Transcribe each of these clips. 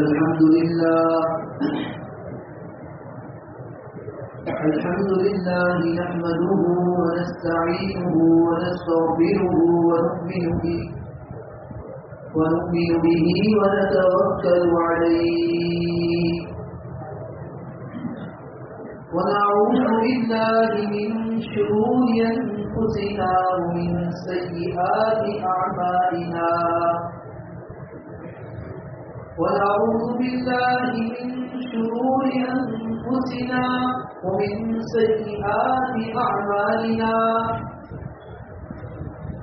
الحمد لله نحمده ونستعينه ونستغفره ونؤمن به ونتوكل عليه ونعوذ بالله من شرور أنفسنا ومن سيئات أعمالنا ونعوذ بالله من شرور أنفسنا ومن سيئات أعمالنا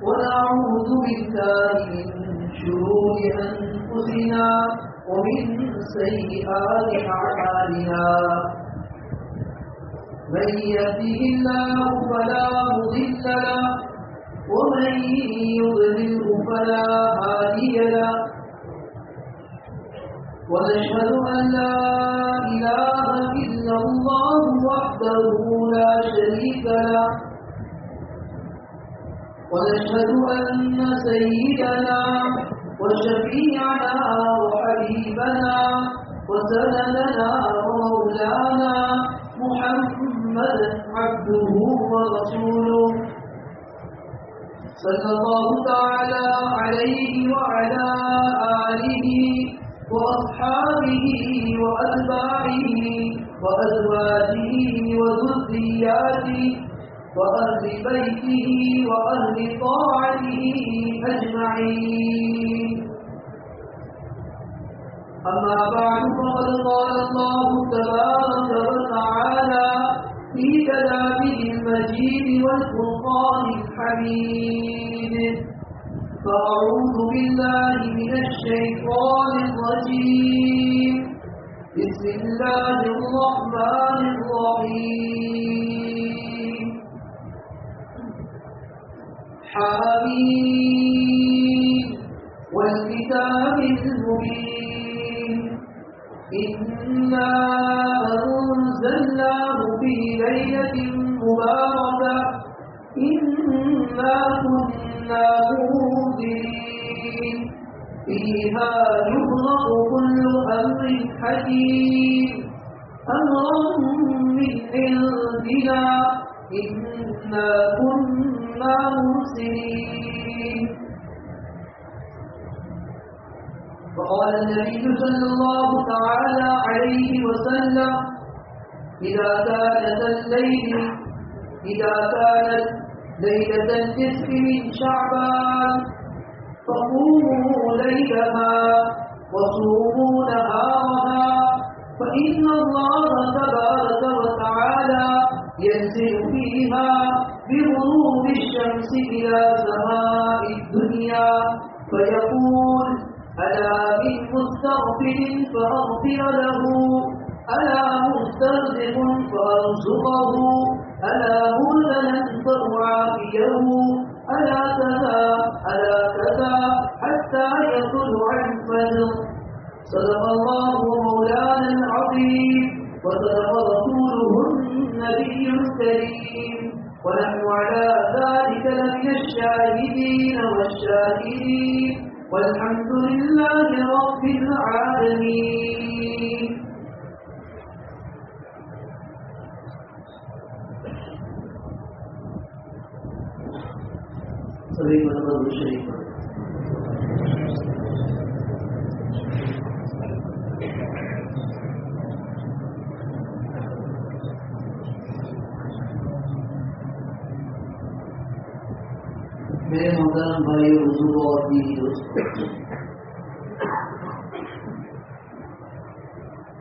ونعوذ بالله من شرور أنفسنا ومن سيئات أعمالنا من يهده الله فلا مضل له ومن يضلله فلا هادي له ونشهد أن لا إله إلا الله وحده لا شريك له ونشهد أن سيدنا وشفيعنا وحبيبنا وسندنا ومولانا محمد عبده ورسوله صلى الله تعالى عليه وعلى آله وأصحابه وأتباعه وأزواجه وذرياته وأهل بيته وأهل طاعته أجمعين أما بعد فقد قال الله تبارك وتعالى في كلامه المجيد والفرقان الحميد فأعوذ بالله من الشيطان الرجيم بسم الله الرحمن الرحيم حميم والكتاب المبين إنا أنزلناه في ليلة مباركة إنا كنا منذرين فيها يفرق كل أمر حكيم أمرا من عندنا إنا كنا مرسلين وقال النبي صلى الله تعالى عليه وسلم إذا كانت ليلة النصف من شعبان فقوموا ليلها وصوموا نهارها فإن الله تبارك وتعالى ينزل فيها بغروب الشمس إلى سماء الدنيا فيقول ألا من مستغفر فأغفر له ألا مسترزق فأرزقه ألا مبتلا فأعافيه ألا كذا حتى يطلع الفجر صدق الله مولانا العظيم وصدق رسوله النبي الكريم ونحن على ذلك لمن الشاهدين والشاكرين والحمد لله رب العالمين سبھی مطلب شریف میرے محترم بھائی بزرگ اور دینی دوست،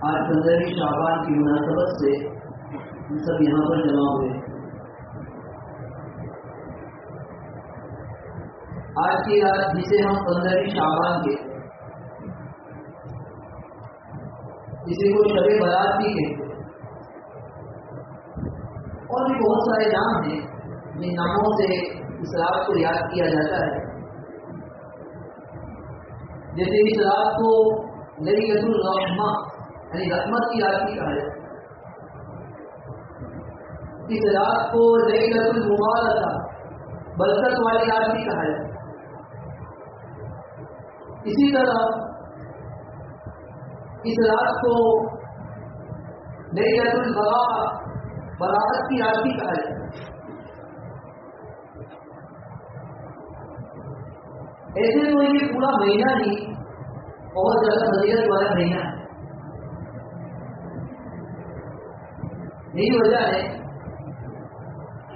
آج 15 شعبان کی مناسبت سے ہم سب یہاں پر جمع ہوئے۔ آج کی رات جسے ہم 15 شعبان کے جسے کو شب برات بھی کہتے ہیں، اور بھی بہت سارے نام ہیں جن ناموں سے اس رات کو یاد کیا جاتا ہے، جیسے اس رات کو لیلۃ الرحمہ یعنی رحمت کی رات بھی کہا جاتا ہے، اس رات کو لیلۃ المبارکہ برکت والی رات بھی کہا جاتا ہے۔ اسی طرح اس رات کو لیلۃ البراء، براءت کی رات بھی کہا جاتا ہے۔ ایسے تو یہ پورا مہینہ ہی بہت زیادہ فضیلت والا مہینہ ہے۔ یہی وجہ ہے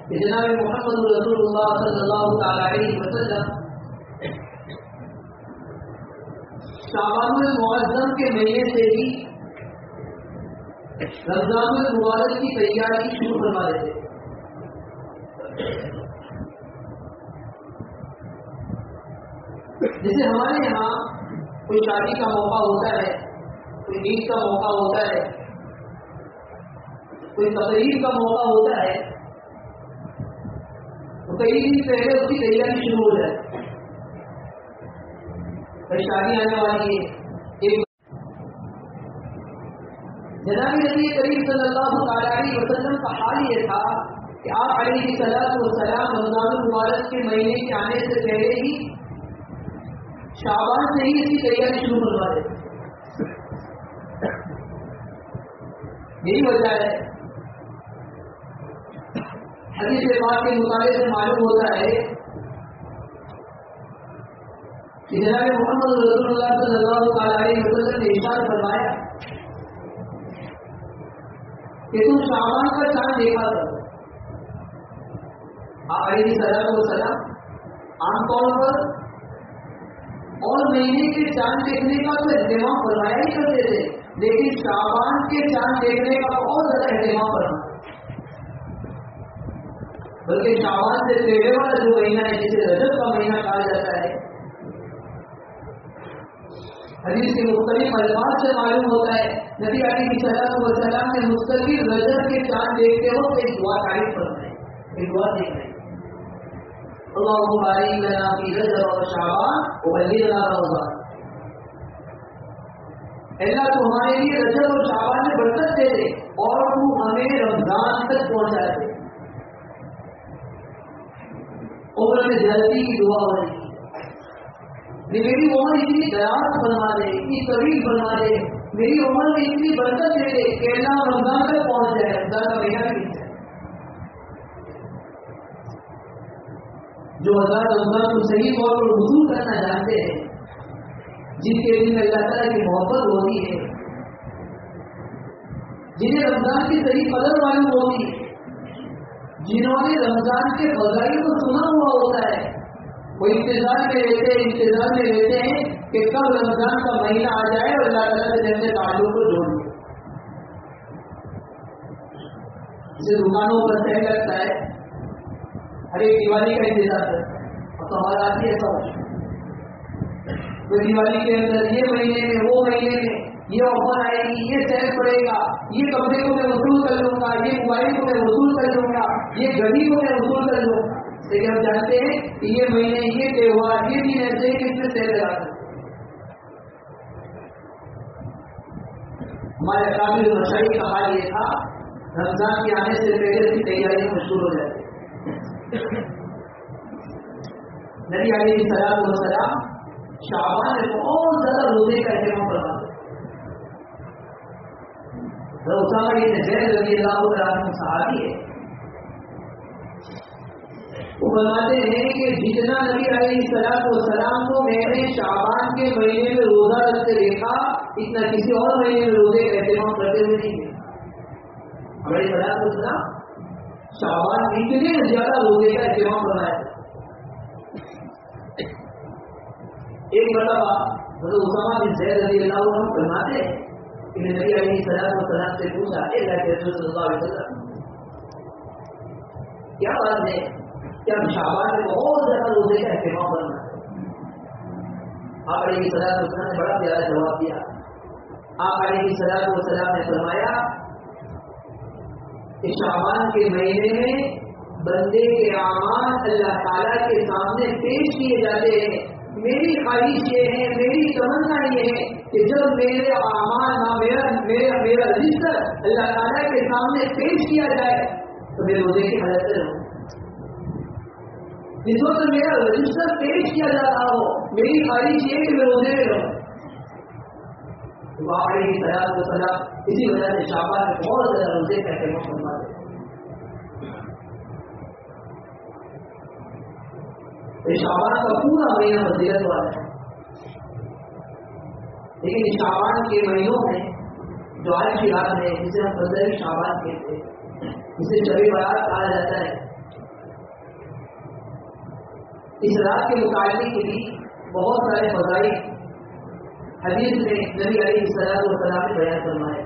کہ جناب محمد رسول اللہ صلی اللہ تعالی علیہ وسلم شعبان المعظم کے مہینے سے ہی رمضان المبارک کی تیاری شروع کروا دیتے۔ جیسے ہمارے یہاں کوئی شادی کا موقع ہوتا ہے، کوئی عید کا موقع ہوتا ہے، کوئی تقریب کا موقع ہوتا ہے، تو کئی دن پہلے اس کی تیاری شروع ہو جائے۔ شادی آنے والی ہے، جناب نبی کریم صلی اللہ تعالی علیہ وسلم کا حال یہ تھا کہ آپ علیہ الصلوۃ والسلام رمضان المبارک کے مہینے کے آنے سے پہلے ہی شعبان سے ہی اس کی تیاری شروع کروا دیتے۔ یہی وجہ ہے، حدیث پاک کے مطالعے سے معلوم ہوتا ہے کہ جناب محمد رسول اللہ صلی اللہ تعالی علیہ وسلم نے ارشاد فرمایا کہ تم شعبان کا چاند دیکھا کرو۔ آپ علیہ السلام عام طور پر اور مہینے کے چاند دیکھنے کا تو اہتمام فرمایا ہی کرتے تھے، لیکن شعبان کے چاند دیکھنے کا بہت زیادہ اہتمام فرمایا۔ بلکہ شعبان سے پہلے والا جو مہینہ ہے جسے رجب کا مہینہ کہا جاتا ہے، حدیث کے مختلف الفاظ سے معلوم ہوتا ہے نبی علیہ السلام نے مستقل رجب کے چاند دیکھتے وقت ایک دعا تعریف فرمائی، ایک دعا دکھائی، اللہم بارک لنا فی رجب و شعبان وبلغنا رمضان۔ اللہ تو ہمارے لیے رجب اور شعبان میں برکت دے دے اور تو ہمیں رمضان تک پہنچا دے۔ عمر میں جلدی کی دعا ہو رہی ہے، میری عمر اتنی دراز بنوا دے، اتنی طویل بنوا دے، میری عمر میں اتنی برکت دے دے کہ اللہ رمضان تک پہنچ جائے، رمضان کا مہینہ بھی ہے۔ جو حضرات رمضان کو صحیح طور پر وصول کرنا جانتے ہیں، جن کے دل میں اللہ تعالیٰ کی محبت ہوتی ہے، جنہیں رمضان کی صحیح قدر معلوم ہوتی ہے، جنہوں نے رمضان کے فضائل کو سنا ہوا ہوتا ہے، وہ انتظار میں رہتے ہیں کہ کب رمضان کا مہینہ آ جائے اور اللہ تعالیٰ سے جیسے تعلق کو جوڑ لے۔ جسے دکانوں پر سیل لگتا ہے، ہر ایک دیوالی کا انتظار کرتا ہے، اب تو ہمارا آتی ہے سب کوئی دیوالی کے اندر یہ مہینے میں وہ مہینے میں یہ آفر آئے گی، یہ سیل پڑے گا، یہ کپڑے کو میں وصول کر لوں گا، یہ موبائل کو میں وصول کر لوں گا، یہ گھڑی کو میں وصول کر لوں گا۔ لیکن ہم جانتے ہیں کہ یہ مہینے، یہ تہوار، یہ دن ایسے کہ اس میں سیل لگا سکتے۔ ہمارے اکابر مشاہیر کا حال یہ تھا، رمضان کے آنے سے پہلے اس کی تیاری مشغول ہو جاتی۔ نبی علیہ السلام شعبان میں بہت زیادہ روزے کا اہتمام فرماتے۔ اسامہ بن زید رضی اللہ عنہ صحابی ہے، وہ فرماتے ہیں کہ جتنا نبی علیہ السلام کو میں نے شعبان کے مہینے میں روزہ رکھتے دیکھا، اتنا کسی اور مہینے میں روزے کا اہتمام کرتے ہوئے نہیں دیکھا۔ ہمارے السلام شعبان اتنے زیادہ روزے کا اہتمام فرمایا۔ ایک مرتبہ حضرت اسامہ بن زید رضی اللہ عنہ فرماتے ہیں کہ نبی علیہ السلام سے پوچھا، اللہ کے رسول صلی اللہ علیہ وسلم کیا بات ہے کہ ہم شعبان میں بہت زیادہ روزے کا اہتمام کرنا ہے؟ آپ علیہ السلام نے بڑا پیارا جواب دیا۔ آپ علیہ السلام نے فرمایا کہ شعبان کے مہینے میں بندے کے اعمال اللہ تعالیٰ کے سامنے پیش کیے جاتے ہیں۔ میری خواہش یہ ہے، میری تمنا یہ ہے کہ جب میرے اعمال میرا رزق اللہ تعالیٰ کے سامنے پیش کیا جائے تو میں روزے کی حالت میں رہوں۔ جس وقت میرا رجسٹر پیش کیا جا رہا ہو، میری خواہش یہ ہے کہ میں روزے میں رہوں۔ اسی وجہ سے شعبان میں بہت زیادہ روزے کا اہتمام فرماتے ہیں. شعبان کا پورا مہینہ فضیلت والا ہے، لیکن شعبان کے مہینوں میں جو آج کی رات ہے جسے ہم فضل شعبان کہتے ہیں، جسے شب برات کہا جاتا ہے، اس رات کے متعلق بھی بہت سارے فضائل حدیث میں نبی علیہ السلام نے بیان فرمائے.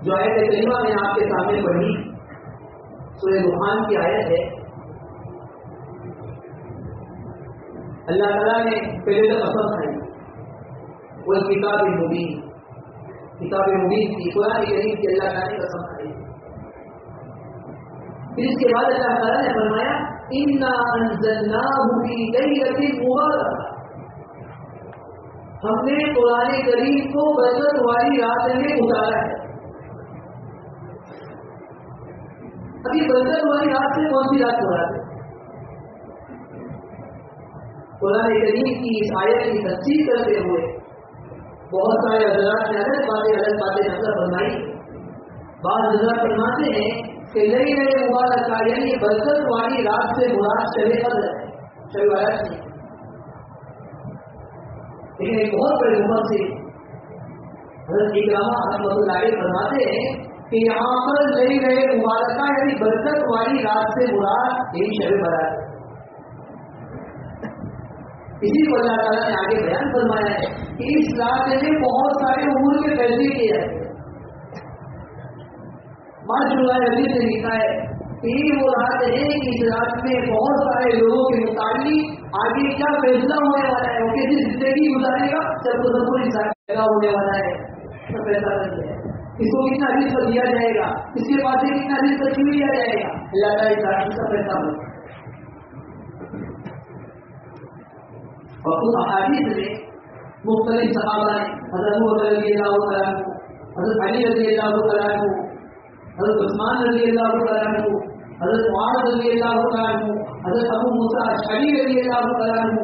جو آیت کریمہ میں آپ کے سامنے پڑھی سورہ دخان کی آیت ہے، اللہ تعالیٰ نے پہلے تو قسم کھائی، وہ کتاب مبین کی قرآن کریم کی اللہ تعالیٰ نے قسم کھائی. پھر اس کے بعد اللہ تعالیٰ نے فرمایا اِنَّا أَنزَلْنَاهُ فِي لَيْلَةٍ مُبَارَكَةٍ، ہم نے قرآن کریم کو برکت والی رات میں اتارا ہے. ابھی برکت والی رات سے کون سی رات مراد ہے؟ قرآن کریم کی اس آیت کی تفسیر کرتے ہوئے بہت سارے حضرات نے الگ باتیں نظر فرمائی. بعض حضرات فرماتے ہیں کہ نئی مبارک یعنی برکت والی رات سے مراد شب قدر ہے، شب برات نہیں. لیکن ایک بہت بڑے مفسر حضرت اکرامہ رحمۃ اللہ علیہ فرماتے ہیں کہ یہاں پر نئی مبارکہ یعنی برکت والی رات سے مراد یہی شب برات ہے. اسی کو اللہ تعالیٰ نے آگے بیان فرمایا ہے کہ اس رات میں بہت سارے امور کے فیصلے کیے جاتے ہیں. ماشاء اللہ حدیث نے لکھا ہے کہ یہ وہ رات ہے کہ اس رات میں بہت سارے لوگوں کے متعلق آگے کیا فیصلہ ہونے والا ہے، وہ کیسی زندگی گزارے گا، سب کو سب کچھ پیدا ہونے والا ہے، سب فیصلہ کر دیا ہے. اس کو کتنا رزق دیا جائے گا، اس کے پاس سے کتنا رزق چھین لیا جائے گا، اللہ تعالیٰ کا فیصلہ ہوگا. اور کچھ احادیث میں مختلف صحابہ نے حضرت ابو بکر رضی اللہ تعالیٰ عنہ، حضرت علی رضی اللہ تعالیٰ عنہ، حضرت عثمان رضی اللہ تعالیٰ عنہ، حضرت معاذ رضی اللہ تعالیٰ عنہ، حضرت ابو موسیٰ اشعری رضی اللہ تعالیٰ عنہ،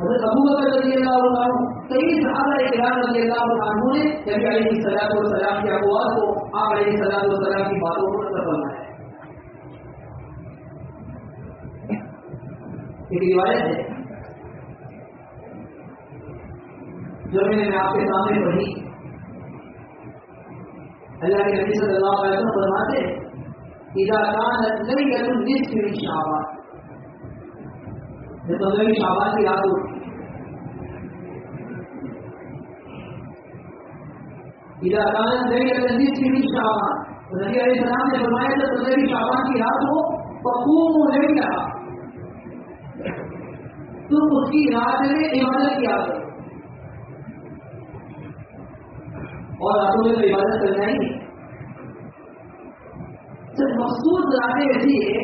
حضرت ابو بکر رضی اللہ تعالیٰ عنہ، کئی صحابہ کرام رضی اللہ تعالیٰ عنہ نے نبی علیہ السلام کے اقوال کو، آپ علیہ السلام کی باتوں کو نقل فرمایا ہے. ایک روایت ہے جو میں نے آپ کے سامنے پڑھی. اللہ کے نبی صلی اللہ علیہ وسلم فرماتے ہیں اذا كانت ليلة النصف من شعبان، جب 15 شعبان کی رات ہوتی اذا كانت ليلة النصف من شعبان، تو نبی علیہ السلام نے فرمایا جب 15 شعبان کی رات ہو فقوموا ليلها، تم اس کی رات میں عبادت کیا کرو. اور راتوں میں تو عبادت کرنا ہی نہیں، صرف مخصوص راتیں ایسی ہے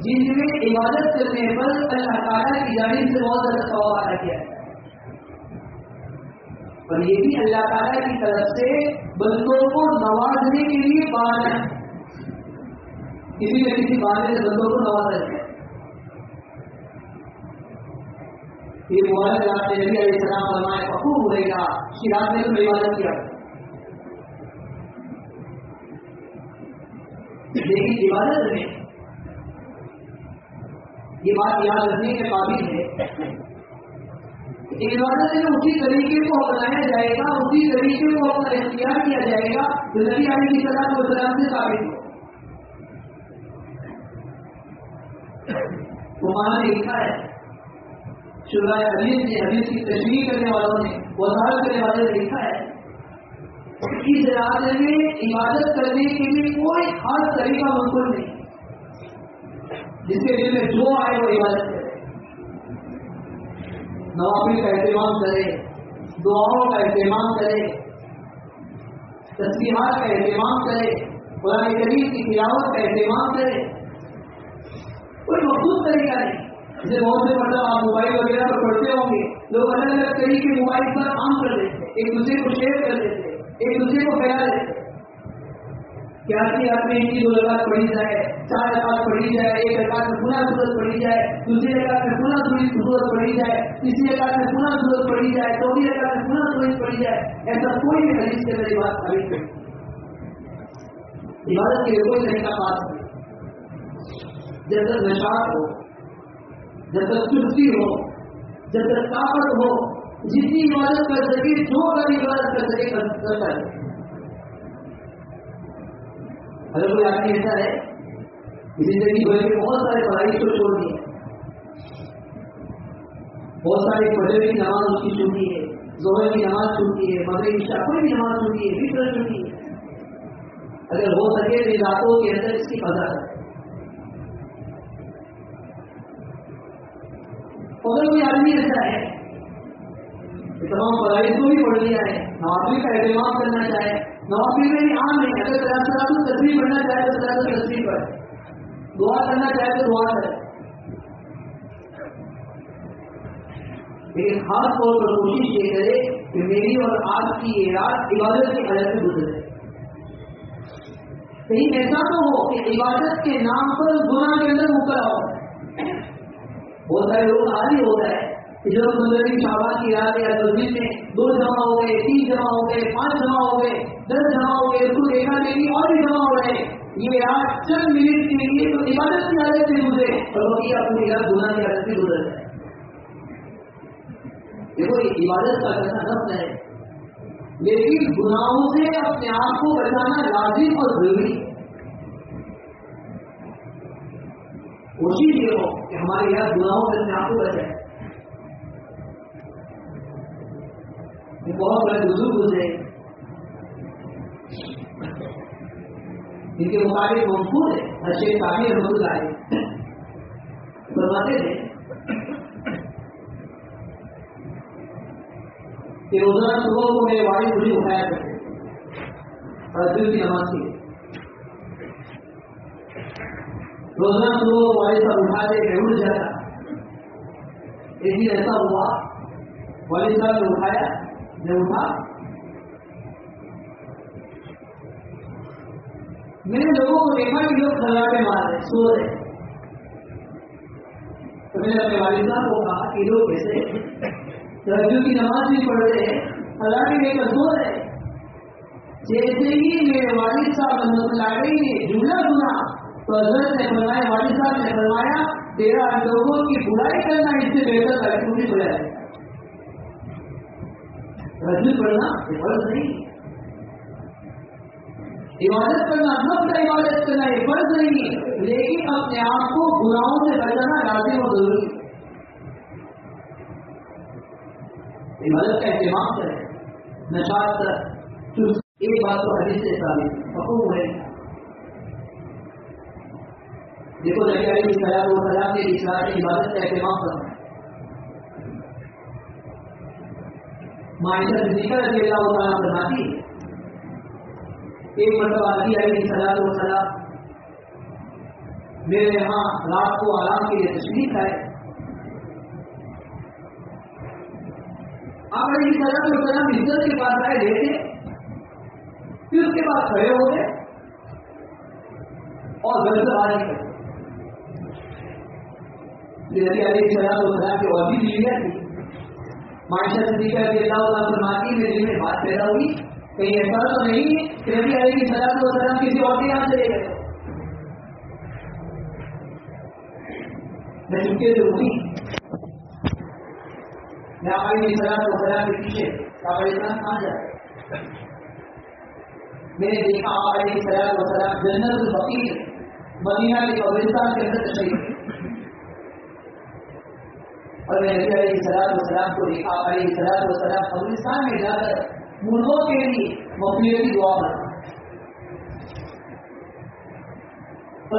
جن میں عبادت کرنے پر اللہ تعالیٰ کی جانب سے بہت زیادہ ثواب ادا کیا جاتا ہے. اور یہ بھی اللہ تعالیٰ کی طرف سے بندوں کو نوازنے کے لیے بہانا ہے، کسی نہ کسی بہانے سے بندوں کو نوازا جائے. یہ مبارک رات میں نبی علیہ السلام فرمائے فقوم رہے گا، اس کی رات میں تم عبادت کیا. لیکن عبادت میں یہ بات یاد رکھنے کے قابل ہے، عبادت میں اسی طریقے کو اپنایا جائے گا، اسی طریقے کو اپنا اختیار کیا جائے گا جو نبی علیہ السلام سے ثابت ہو. قرآن نے لکھا ہے، شرح حدیث نے، حدیث کی تشریح کرنے والوں نے، وضاحت کرنے والوں نے لکھا ہے اس رات میں عبادت کرنے کے لیے کوئی خاص طریقہ منظور نہیں، جس کے دل میں جو آئے وہ عبادت کرے، نوافل کا اہتمام کرے، دعاؤں کا اہتمام کرے، تسبیحات کا اہتمام کرے، قرآن کریم کی تلاوت کا اہتمام کرے. کوئی مخصوص طریقہ نہیں. جیسے بہت سے مطلب آپ موبائل وغیرہ پر پڑھتے ہوں گے، لوگ الگ الگ طریقے موبائل پر عام کر دیتے، ایک دوسرے کو شیئر کر دیتے، ایک دوسرے کو پھیلا دیتے. کیا آپ میں ان کی 2 رکعت پڑھی جائے، 4 رکعت پڑھی جائے، 1 رکعت میں پورا سورت پڑھی جائے، دوسری رکعت میں پورا سورت پڑھی جائے، تیسری رکعت میں پورا سورت پڑھی جائے، چوتھی رکعت میں پورا سورت پڑھی دی جائے، ایسا کوئی بھی حدیث کے اندر یہ بات ثابت نہیں۔ عبادت کے لیے کوئی طریقہ خاص نہیں، جب تک نشاط ہو، جب تک چستی ہو، جب تک طاقت ہو، جتنی عبادت کر سکے، جو کر عبادت کر سکے کرتا ہے۔ اگر کوئی آدمی ایسا ہے زندگی بھر کے بہت سارے پڑھائی کو چھوڑ دیا، بہت ساری فجر کی نماز اس کی چھوٹی ہے، ظہر کی نماز چھوٹی ہے، مغرب عشاء کوئی بھی نماز چھوٹی ہے، فطر چھوٹی ہے، اگر ہو سکے تو راتوں کے اندر اس کی قضا کرے۔ اگر کوئی آدمی ایسا ہے کہ تمام فرائض کو بھی پڑھ لیا ہے، نوافل کا اہتمام کرنا چاہے، نوافل میں بھی عام نہیں، اگر صلاۃ التسبیح پڑھنا چاہے تو صلاۃ التسبیح پڑھے، دعا کرنا چاہے تو دعا کرے، لیکن خاص طور پر کوشش یہ کرے کہ میری اور آپ کی یہ رات عبادت کی حالت میں گزرے۔ کہیں ایسا تو ہو کہ عبادت کے نام پر گناہ کے اندر مبتلا ہو۔ بہت سارے لوگ عادی ہوتا ہے کہ جب 15 شعبان کی رات یا 10 دن میں 2 جمع ہو گئے، 3 جمع ہو گئے، 5 جمع ہو گئے، 10 جمع ہو گئے، اس کو دیکھا دیکھی اور بھی جمع ہو رہے، یہ رات چند منٹ کے لیے تو عبادت کی حالت میں گزرے اور باقی اپنی رات گناہ کی حالت میں گزر جائے۔ دیکھو یہ عبادت کا کرنا نفل ہے، لیکن گناہوں سے اپنے آپ کو بچانا لازم اور ضروری ہے۔ کوشش یہ ہو کہ ہمارے یہاں گناہوں سے اپنے آپ کو بچائے۔ بہت بڑے بزرگ گزرے جن کے مطابق منقول ہے، شیخ ثانی رحمۃ اللہ علیہ فرماتے تھے کہ روزانہ صبح کو میرے والد مجھے اٹھایا کرتے فجر کی نماز کے لیے۔ روزانہ صبح کو والد صاحب اٹھاتے، میں اٹھ جاتا۔ ایک دن ایسا ہوا والد صاحب نے اٹھایا، میں اٹھا، میں نے لوگوں کو دیکھا کہ لوگ خراٹے مار رہے، سو رہے، تو میں نے اپنے والد صاحب کو کہا کہ لوگ کیسے تہجد کی نماز بھی پڑھ رہے ہیں، خراٹے لے کر سو رہے۔ جیسے ہی میرے والد صاحب رحمۃ اللہ علیہ نے جملہ سنا تو حضرت نے فرمایا، والد صاحب نے فرمایا تیرا لوگوں کی برائی کرنا اس سے بہتر ہے کہ مجھے بلایا جائے۔ تہجد پڑھنا یہ فرض نہیں، عبادت کرنا نفل کا عبادت کرنا یہ فرض نہیں، لیکن اپنے آپ کو گناہوں سے بچانا لازم اور ضروری ہے۔ عبادت کا اہتمام کرے، نشاط کر، ایک بات تو حدیث سے ثابت مفہوم ہے۔ دیکھو نبی علیہ السلام نے اسلام کی عبادت کا اہتمام کرنا۔ معاشرہ صدیقہ رضی اللہ تعالیٰ فرماتی ہے، ایک مرتبہ نبی علیہ السلام میرے یہاں رات کو آرام کے لیے تشریف آئے۔ آپ علیہ السلام عزت کے پاس آئے، لیتے، پھر اس کے بعد کھڑے ہو گئے اور گھر سے باہر نکلے۔ نبی علیہ السلام کی اور بھی بیویاں تھی، معاشرہ صدیقہ رضی اللہ عنہ فرماتی ہے، میرے دل میں بات پیدا ہوئی، کہیں ایسا تو نہیں کہ نبی علیہ السلام کسی اور کے یہاں چلے گئے۔ میں چپکے سے اٹھی، میں آپ علیہ السلام کے پیچھے آپ علیہ السلام کہاں جا رہے؟ میں نے دیکھا آپ علیہ السلام جنت البقیع مدینہ کے قبرستان کے اندر تشریف، اور میں نبی علیہ السلام کو دیکھا آپ علیہ السلام قبرستان میں جا کر مردوں کے لیے مغفرت کی دعا کرتا۔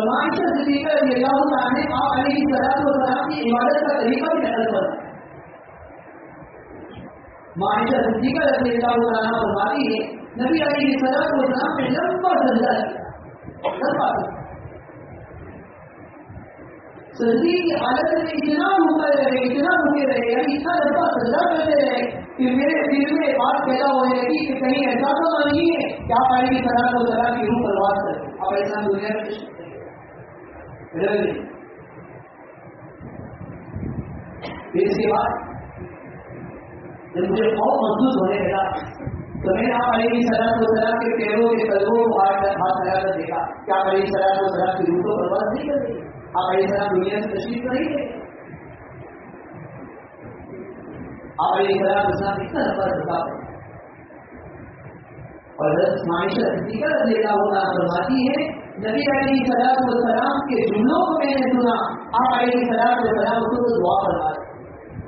معاشرہ صدیقہ رضی اللہ عنہ نے آپ علیہ السلام کی عبادت کا طریقہ بھی نقل کرا۔ معاشرہ صدیقہ رضی اللہ عنہ فرماتی ہے، نبی علیہ السلام نے لمبا سجدہ کیا، لمبا سجدے کی حالت میں اتنا رکے رہے، یعنی اتنا لمبا سجدہ کرتے رہے کہ میرے دل میں بات پیدا ہونے لگی کہ کہیں ایسا تو نہیں ہے کہ آپ علیہ السلام کی روح پرواز کریں۔ آپ ایسا دنیا میں پھر اس کے بعد جب مجھے خوف محسوس ہونے لگا تو میں نے آپ علیہ السلام کے پیروں کے قدموں کو ہاتھ لگا کر دیکھا کہ آپ علیہ السلام کی روح کو برباد نہیں کر رہی. آپ علیہ السلام دنیا سے تشریف نہیں لے. آپ علیہ السلام اتنا لمبا رکھا اور معاشرہ صدیقہ رضی اللہ عنہ فرماتی ہے نبی علیہ السلام کے جملوں کو میں نے سنا. آپ علیہ السلام کو دعا فرما رہے.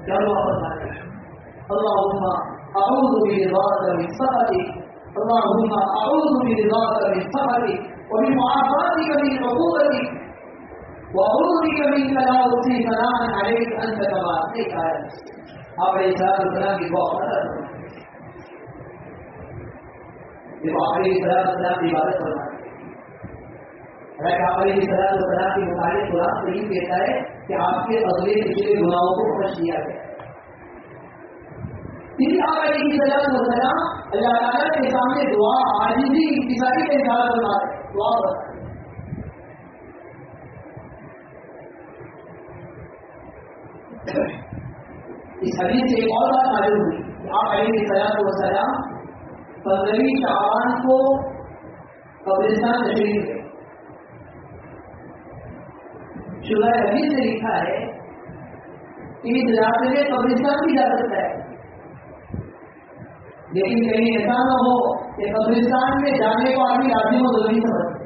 کیا دعا فرما رہے؟ اللہم اعوذ برضاک من سخطک، اللہم اعوذ برضاک من سخطک وبمعافاتک من عقوبتک واعوذ بک منک لا احصی ثناء علیک انت کما اثنیت علی نفسک. آپ علیہ السلام کی دعا فرما رہے. دیکھو آپ علیہ السلام کی عبادت فرما رہے. آپ علیہ السلام کے متعلق قرآن تو یہ کہتا ہے کہ آپ کے اگلے پچھلے گناہوں کو بخش دیا گیا. پھر آپ علیہ السلام اللہ تعالیٰ کے سامنے دعا عاجزی انکساری کا اظہار فرما رہے. دعا فرما رہے. اس حدیث سے ایک اور بات معلوم ہوئی کہ آپ علیہ السلام 15 شعبان کو قبرستان تشریف گئے. شرح حدیث سے لکھا ہے کہ اس راستے میں قبرستان بھی جا سکتا ہے، لیکن کہیں ایسا نہ ہو کہ قبرستان میں جانے کو آدمی لازم و ضروری سمجھتے.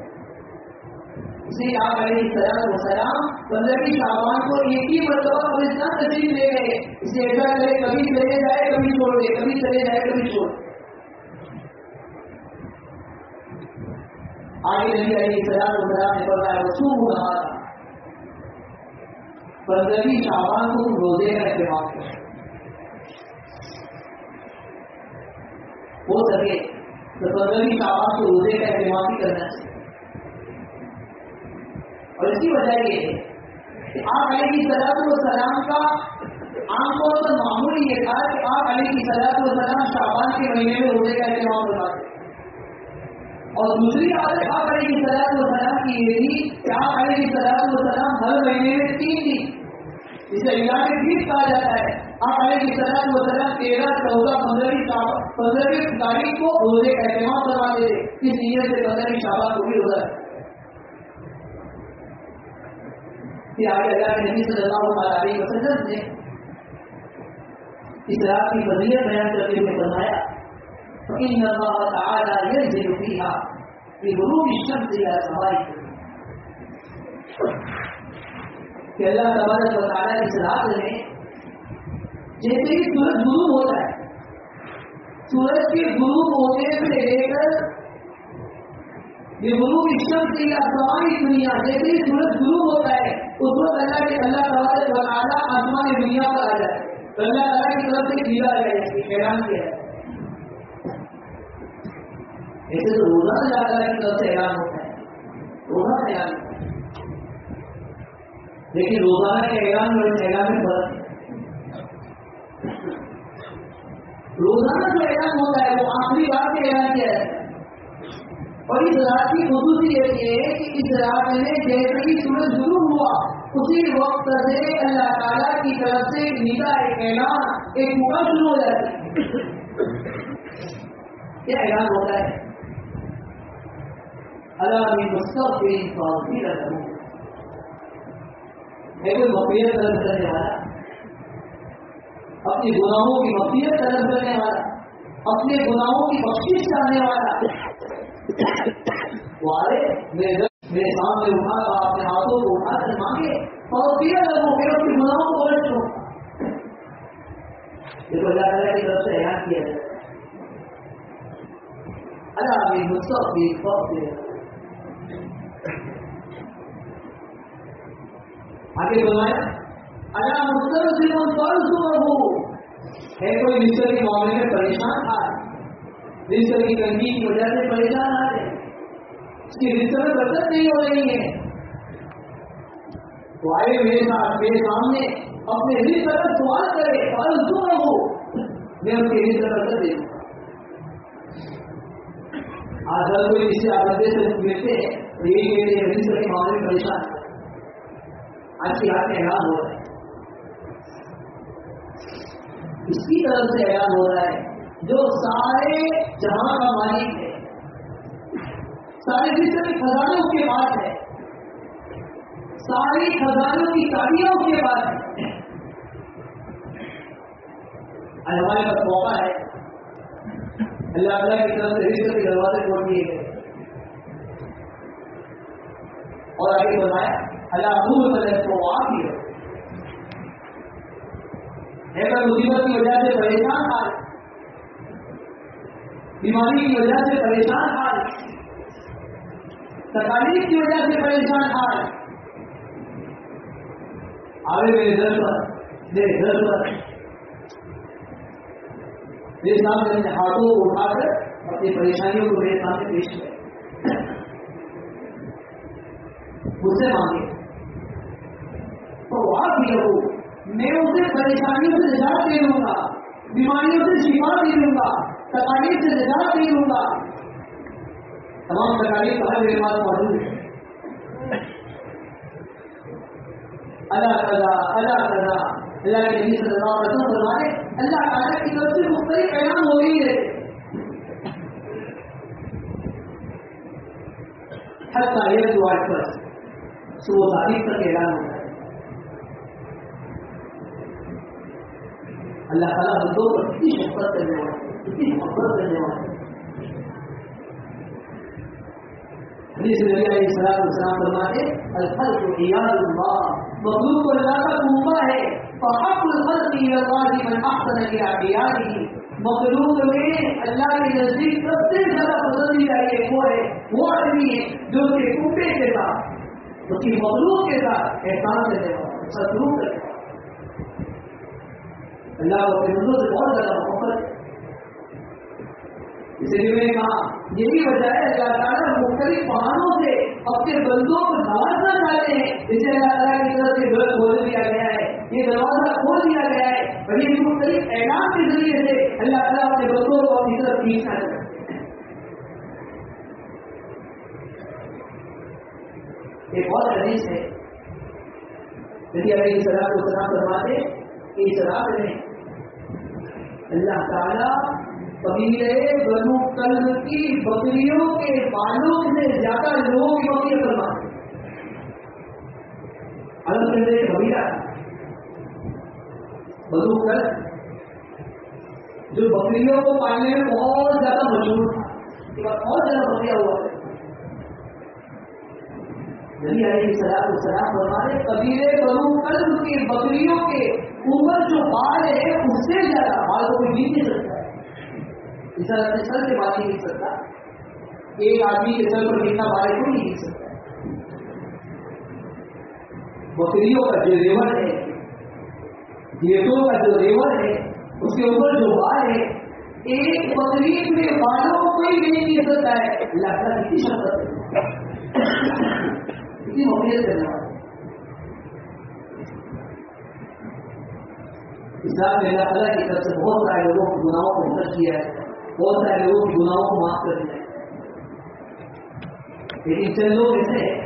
اس لیے آپ علیہ السلام 15 شعبان کو ایک ہی مرتبہ قبرستان تشریف لے گئے. اس لیے ایسا کرے کبھی چلے جائے کبھی چھوڑ دے، کبھی چلے جائے کبھی چھوڑ دے. آگے نبی علیہ السلام نے فرمایا رسول اللہ 15 شعبان کو روزے کا اہتمام کریں. ہو سکے تو 15 شعبان کو روزے کا اہتمام بھی کرنا چاہیے. اور اس کی وجہ یہ ہے کہ آپ علیہ السلام کا عام طور پر معمول یہ تھا کہ آپ علیہ السلام شعبان کے مہینے میں روزے کا اہتمام کرواتے. اور دوسری عادت آپ علیہ السلام کی یہ تھی کہ آپ علیہ السلام ہر مہینے میں 3 دن جسے علاج ٹھیک کہا جاتا ہے. آپ علیہ السلام 13, 14, 15 تاریخ کو روزے کا اہتمام کرواتے تھے. اس نیت سے 15 شعبان کو بھی روزہ رکھتے. پھر آگے اللہ کے نبی صلی اللہ علیہ وسلم نے اس رات کی فضیلت بیان کرتے ہوئے فرمایا فإن الله تعالى ينزل فيها في غروب الشمس إلى السماء. کہ اللہ تبارک و تعالیٰ اس رات میں جیسے ہی سورج غروب ہوتا ہے، سورج کے غروب ہونے سے لے کر یہ غروب الشمس إلى السماء دنیا، جیسے ہی سورج غروب ہوتا ہے اس وقت اللہ تبارک و تعالیٰ آسمان دنیا پر آ جائے. تو اللہ تعالیٰ کی طرف سے کھیلا جائے، اعلان کیا ہے. ایسے تو روزہ اللہ تعالیٰ کی طرف سے اعلان ہوتا ہے، روزہ سے اعلان ہوتا ہے. لیکن روزانہ کے اعلان میں فرق ہے. روزانہ جو اعلان ہوتا ہے وہ آخری بار سے اعلان کیا جاتا ہے. اور اس رات کی خصوصیت یہ ہے کہ اس رات میں جیسے ہی سورج غروب ہوا اسی وقت سے اللہ تعالیٰ کی طرف سے ایک ندا، ایک اعلان، ایک موقع شروع ہو جاتی ہے. کیا اعلان ہوتا ہے؟ اللہ مستقبل فاغفر لہ. ہے کوئی مغفرت طلب کرنے والا، اپنے گناہوں کی مغفرت طلب کرنے والا، اپنے گناہوں کی بخشش چاہنے والا. وہ آئے میرے سامنے اٹھا کر اپنے ہاتھوں کو اٹھا کر مانگے اور پھر لگو پھر اپنے گناہوں کو بخش دو. دیکھو اللہ تعالیٰ کی طرف سے اعلان کیا جائے اللہ مستقبل فاغفر لہ. آگے بنوایا اللہ مستقبل فاغفر ہے. کوئی رشتے کے معاملے میں پریشان تھا، رشتے کی تنگی کی وجہ سے پریشان آ رہے، اس کی رشتے میں برکت نہیں ہو رہی ہے، تو آئے میرے سامنے اپنے رشتے کا سوال کرے فاغفر، میں ان کے رشتے برکت دے دوں. آج ہر کوئی کسی آبادی سے ملتے ہیں تو یہی کہتے ہیں رشتے کے معاملے میں پریشان ہے. آج کی رات میں اعلان ہو رہا ہے اس کی طرف سے اعلان ہو رہا ہے جو سارے جہاں کا مالک ہے، سارے جتنے خزانے اس کے پاس ہے، ساری خزانوں کی چابیاں اس کے پاس ہے. آج ہمارے پاس موقع ہے، اللہ تعالیٰ کی طرف سے رزق کے دروازے کھول دیے گئے. اور آگے بتایا اللہ دور کرے تو آپ ہی ہو. اگر مصیبت کی وجہ سے پریشان حال، بیماری کی وجہ سے پریشان حال، تکالیف کی وجہ سے پریشان حال، آگے میرے در پر میرے گھر پر میرے سامنے اپنے ہاتھوں کو اٹھا کر اپنی پریشانیوں کو میرے سامنے پیش کرے، مجھ سے مانگے تو آپ بھی رہو، میں اسے پریشانیوں سے نجات دے دوں گا، بیماریوں سے شفا دے دوں گا، تکالیف سے نجات دے دوں گا. تمام تکالیف کا حل میرے پاس موجود ہے. اللہ تعالیٰ اللہ کے نبی صلی اللہ علیہ وسلم فرمائے اللہ تعالیٰ کی طرف سے مختلف اعلان ہو رہی ہے. حتیٰ یہ دعا پر صبح تاریخ تک اعلان ہوتا ہے. اللہ تعالیٰ بندوں پر کتنی شفقت کرنے والا ہے، کتنی محبت کرنے والا ہے. حدیث نبی علیہ السلام فرماتے الخلق عیال اللہ، مخلوق اللہ کا کنبہ ہے. فحق الخلق الى الله من احسن الى عیاله، مخلوق میں اللہ کے نزدیک سب سے زیادہ پسندیدہ وہ ہے، وہ آدمی ہے جو اس کے کنبے کے ساتھ، اس کی مخلوق کے ساتھ احسان کرنے والا، سلوک کرنے والا. اللہ کو اپنے بندوں سے بہت زیادہ محبت ہے. اس لیے میں نے کہا یہی وجہ ہے اللہ تعالیٰ مختلف بہانوں سے اپنے بندوں کو نوازنا چاہتے ہیں. اسے اللہ تعالیٰ کی طرف سے گھر کھول دیا گیا ہے، یہ دروازہ کھول دیا گیا ہے، اور یہ مختلف اعلان کے ذریعے سے اللہ تعالیٰ اپنے بندوں کو اپنی طرف کھینچنا چاہتے ہیں. ایک اور حدیث ہے نبی علیہ السلام فرماتے کہ اس رات میں اللہ تعالیٰ قبیلے بنو کلب کی بکریوں کے بالوں سے زیادہ لوگوں کی بکریاں فرماتے. الگ کرنے کے قبیلہ بنو کلب جو بکریوں کو پالنے میں بہت زیادہ مشہور تھا، بہت زیادہ بکریاں ہوا ہے. نبی علیہ السلام فرماتے قبیلے بنو کلب کی بکریوں کے اوپر جو بال ہے اس سے زیادہ بال کو کوئی جیت نہیں سکتا ہے. اس طرح اپنے سر کے بال نہیں جیت سکتا، ایک آدمی کے سر پر کتنا بال ہے کوئی نہیں جیت سکتا ہے. بکریوں کا جو ریور ہے، گیٹوں کا جو ریور ہے، اس کے اوپر جو بال ہے، ایک بکری کے بالوں کو کوئی نہیں جیت سکتا ہے. اللہ تعالیٰ کتنی شفقت ہے، کتنی محبت کرنے والا. اسلام میں اللہ تعالیٰ کی طرف سے بہت سارے لوگوں کے گناہوں کو معاف کیا ہے، بہت سارے لوگوں کے گناہوں کو معاف کر دیا ہے. لیکن چند لوگ ایسے ہیں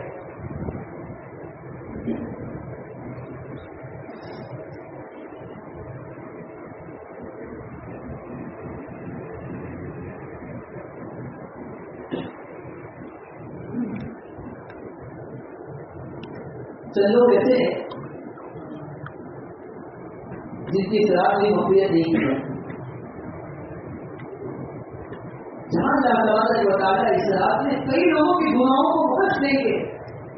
جن کی شراب کی مقبولیت نہیں کی ہے. جہاں اللہ تعالیٰ نے بتایا اس رات میں کئی لوگوں کے گناہوں کو بخش دیں گے.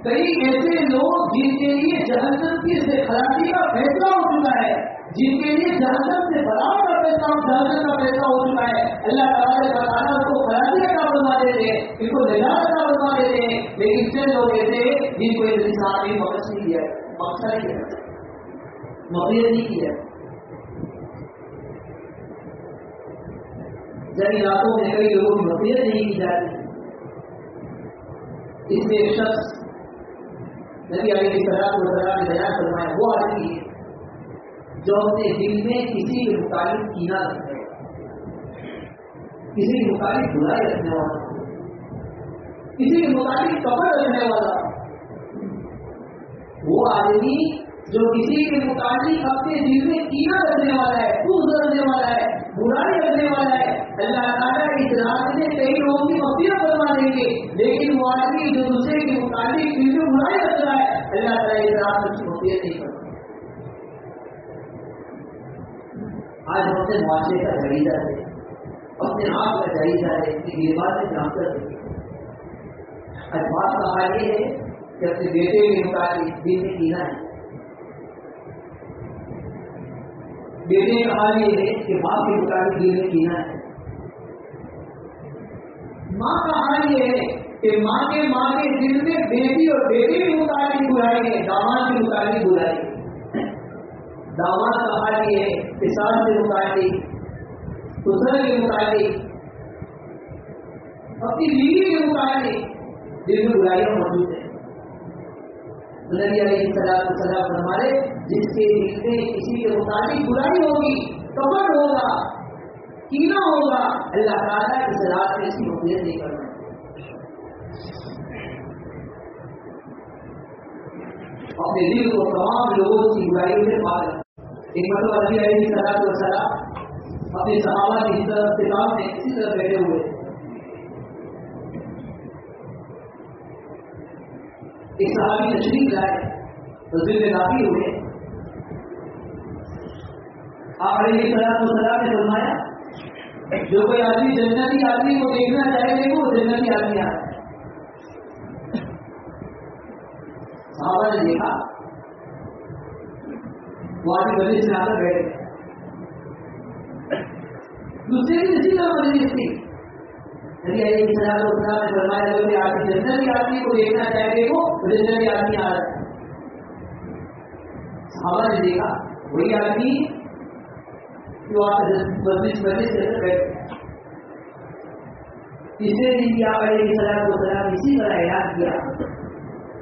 کئی ایسے لوگ جن کے لیے جہنم کی خرابی کا فیصلہ ہو چکا ہے، جن کے لیے جہنم سے برابر کا فیصلہ جہنم کا فیصلہ ہو چکا ہے، اللہ تعالیٰ نے بتانا ان کو خرابی کا بنوا دیتے ہیں، ان کو نجات کا بنوا دیتے ہیں. لیکن سے لوگ ایسے جن کو انسان نے بخش نہیں دیا، بخشا نہیں کیا، مقبولیت نہیں کی ہے. جن علاقوں میں کئی لوگوں کی مقبولیت نہیں کی جاتی، اس میں ایک شخص نبی علیہ السلام نے بیان فرمایا وہ آدمی ہے جو اپنے دل میں کسی کے متعلق کینہ رکھتا ہے، کسی کے متعلق برائی رکھنے والا، کسی کے متعلق کپڑ رکھنے والا. وہ آدمی جو کسی کے متعلق اپنے دل میں کینہ رکھنے والا ہے، بغض رکھنے والا ہے، برائی رکھنے والا ہے، اللہ تعالیٰ اس رات میں کئی لوگوں کی مغفرت فرما دیں گے. لیکن وہ آدمی جو دوسرے کے متعلق دل میں برائی رکھ رہا ہے، اللہ تعالیٰ اس رات میں اس کی مغفرت نہیں کرتا. آج ہم اپنے معاشرے کا جائزہ ہے، اپنے آپ کا جائزہ ہے، اس کی گربات میں جان کر دیکھیں. آج بات کا حال یہ ہے کہ اپنے بیٹے کے متعلق دل میں کینہ ہے. بیٹے کا حال یہ ہے کہ ماں کے مطابق دل میں کینہ ہے. ماں کا حال یہ ہے کہ ماں کے دل میں بیٹی اور بیٹے کے مطابق برائی ہے، داماد کے مطابق برائی ہے. داماد کا حال یہ ہے کہ ساس کے مطابق، سسر کے مطابق، اپنی بیوی کے مطابق دل میں برائیاں موجود ہیں. نبی علیہ السلام فرمائے جس کے دل میں کسی کے مطابق برائی ہوگی، کفر ہوگا، کینہ ہوگا، اللہ تعالیٰ اس رات میں اس کی مغفرت نہیں کرنا. اپنے دل کو تمام لوگوں کی برائیوں سے پاک رکھنا. ایک مرتبہ نبی علیہ السلام اپنے صحابہ کی اختتام میں اسی طرح بیٹھے ہوئے. ایک صحابی تشریف لائے، مسجد میں داخل ہوئے. آپ علیہ السلام نے فرمایا جو کوئی آدمی جنتی آدمی کو دیکھنا چاہے گا وہ جنتی آدمی آ رہا ہے. صحابہ نے دیکھا وہ آدمی مجلس میں آ کر بیٹھے. دوسرے کی اسی طرح مجلس تھی. نبی علیہ السلام نے فرمایا جو کوئی آدمی جنتی آدمی کو دیکھنا چاہے گا وہ جنتی آدمی آ رہا ہے. صحابہ نے دیکھا وہی آدمی جو مجلس کے اندر بیٹھ. تیسرے دن بھی آپ علیہ السلام اسی طرح اعلان کیا.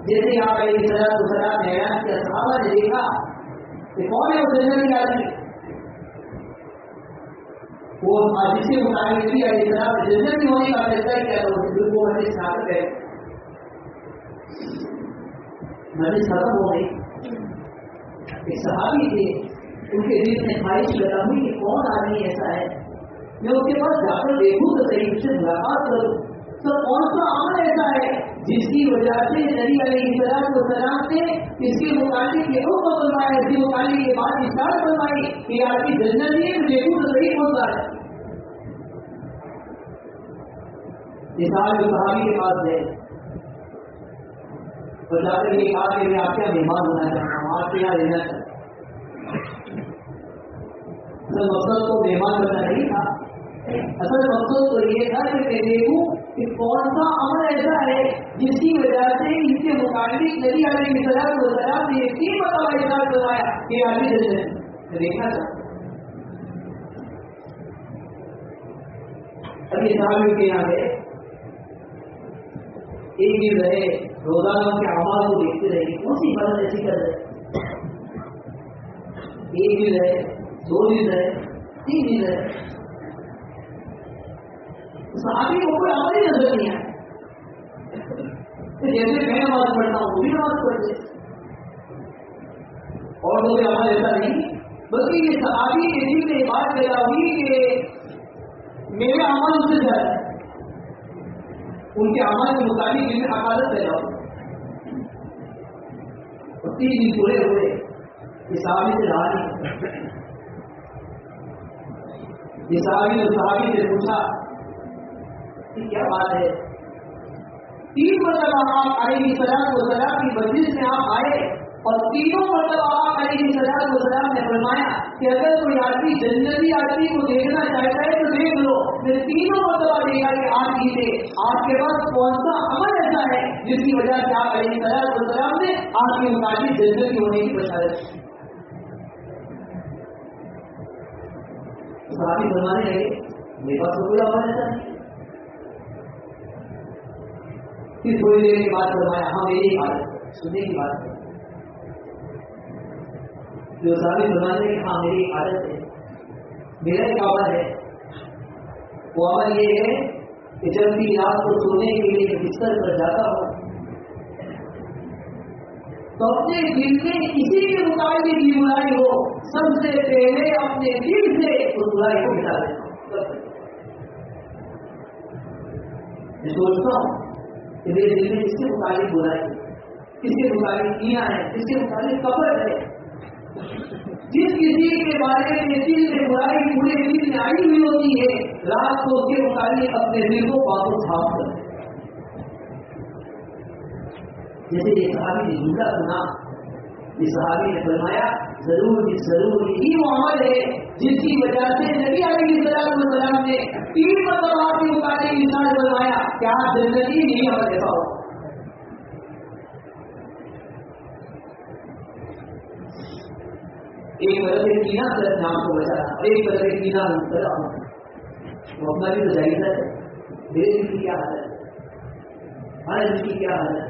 جیسے آپ علیہ السلام نے اعلان کیا، صحابہ نے دیکھا کہ کون ہے وہ جنتی آدمی. وہ جس کے مطابق نبی علیہ السلام نے جنتی ہونے کا فیصلہ کیا تو وہ کو مجلس میں آ کر بیٹھ. مجلس ختم ہو گئی. ایک صحابی تھے، ان کے دل میں خواہش پیدا ہوئی کہ کون آدمی ایسا ہے میں اس کے پاس جا کر دیکھوں تو صحیح، اس سے ملاقات کروں. تو کون سا عمل ایسا ہے جس کی وجہ سے نبی علیہ السلام نے اس کے متعلق یہ حکم فرمایا، اس کے متعلق یہ بات اشارہ فرمائی کہ آپ کی جنت نہیں ہے، دیکھوں تو صحیح کون سا ہے. یہ صحابی کے پاس گئے اور جا کر یہ کہا کہ میں آپ کا مہمان ہونا چاہتا ہوں، آپ کے یہاں رہنا چاہتا ہوں. اصل مقصد تو مہمان بننا نہیں تھا، اصل مقصد تو یہ تھا کہ میں دیکھوں کہ کون سا عمل ایسا ہے جس کی وجہ سے اس کے متعلق نبی علیہ السلام نے 3 مرتبہ ارشاد فرمایا کہ آدمی جنت میں دیکھنا چاہتا ہوں. ابھی صحابی کے یہاں گئے، ایک دن رہے، روزانہ کے اعمال کو دیکھتے رہے کون سی بات ایسی کر رہے. ایک دن رہے، 2 دن رہے، 3 دن رہے، صحابی کو کوئی عمل ہی نظر نہیں آیا. جیسے میں نماز پڑھتا ہوں وہ بھی نماز پڑھتے اور کوئی عمل ایسا نہیں، بلکہ یہ صحابی کے دل میں بات پیدا ہوئی کہ میرے عمل اس سے زیادہ ہے. ان کے عمل کے مطابق ان میں عقادت پیدا ہوئی. 3 دن پورے ہوئے، یہ صحابی سے رہا نہیں. یہ صحابی سے پوچھا کہ کیا بات ہے. 3 مرتبہ آپ علیہ السلام کی مجلس میں آپ آئے اور 3 مرتبہ آپ علیہ السلام نے فرمایا کہ اگر کوئی آدمی جنتی آدمی کو دیکھنا چاہتا ہے تو دیکھ لو. میں 3 مرتبہ دیکھا کہ آپ جیتے، آپ کے پاس کون سا عمل ایسا ہے جس کی وجہ سے آپ علیہ السلام نے آپ کے مطابق جنتی ہونے کی بشارت کی. صحابی فرمانے لگے میرے پاس کوئی عمل ایسا نہیں. پھر تھوڑی دیر کے بعد فرمایا ہاں میری عادت ہے سننے کی بات ہے. جو صحابی فرمانے لگے ہاں میری عادت ہے، میرا ایک عمل ہے. وہ عمل یہ ہے کہ جب بھی رات کو سونے کے لیے بستر پر جاتا ہوں تو اپنے دل میں کسی کے متعلق کی برائی ہو سب سے پہلے اپنے دل سے اس برائی کو مٹا دینا. میں سوچتا ہوں کہ میرے دل میں کس کے متعلق برائی ہے, کس کے متعلق کیا ہے, کس کے متعلق کفر ہے. جس کسی کے بارے میں دل میں برائی پورے دل میں آئی ہوئی ہوتی ہے رات کو اس کے متعلق اپنے دل کو واپس صاف کر. جیسے یہ صحابی نے جملہ سنا, یہ صحابی نے فرمایا ضرور یہی وہ عمل ہے جس کی وجہ سے نبی علیہ السلام نے 3 مرتبہ کے متعلق ارشاد فرمایا کہ آپ جنتی نہیں عمل دیتا ہو. ایک طرف سے کینا صرف نام کو بچانا اور ایک طرف سے کینا مستقبل وہ اپنا بھی تو جائز ہے. میرے دل کی کیا حالت ہے, ہمارے دل کی کیا حالت ہے.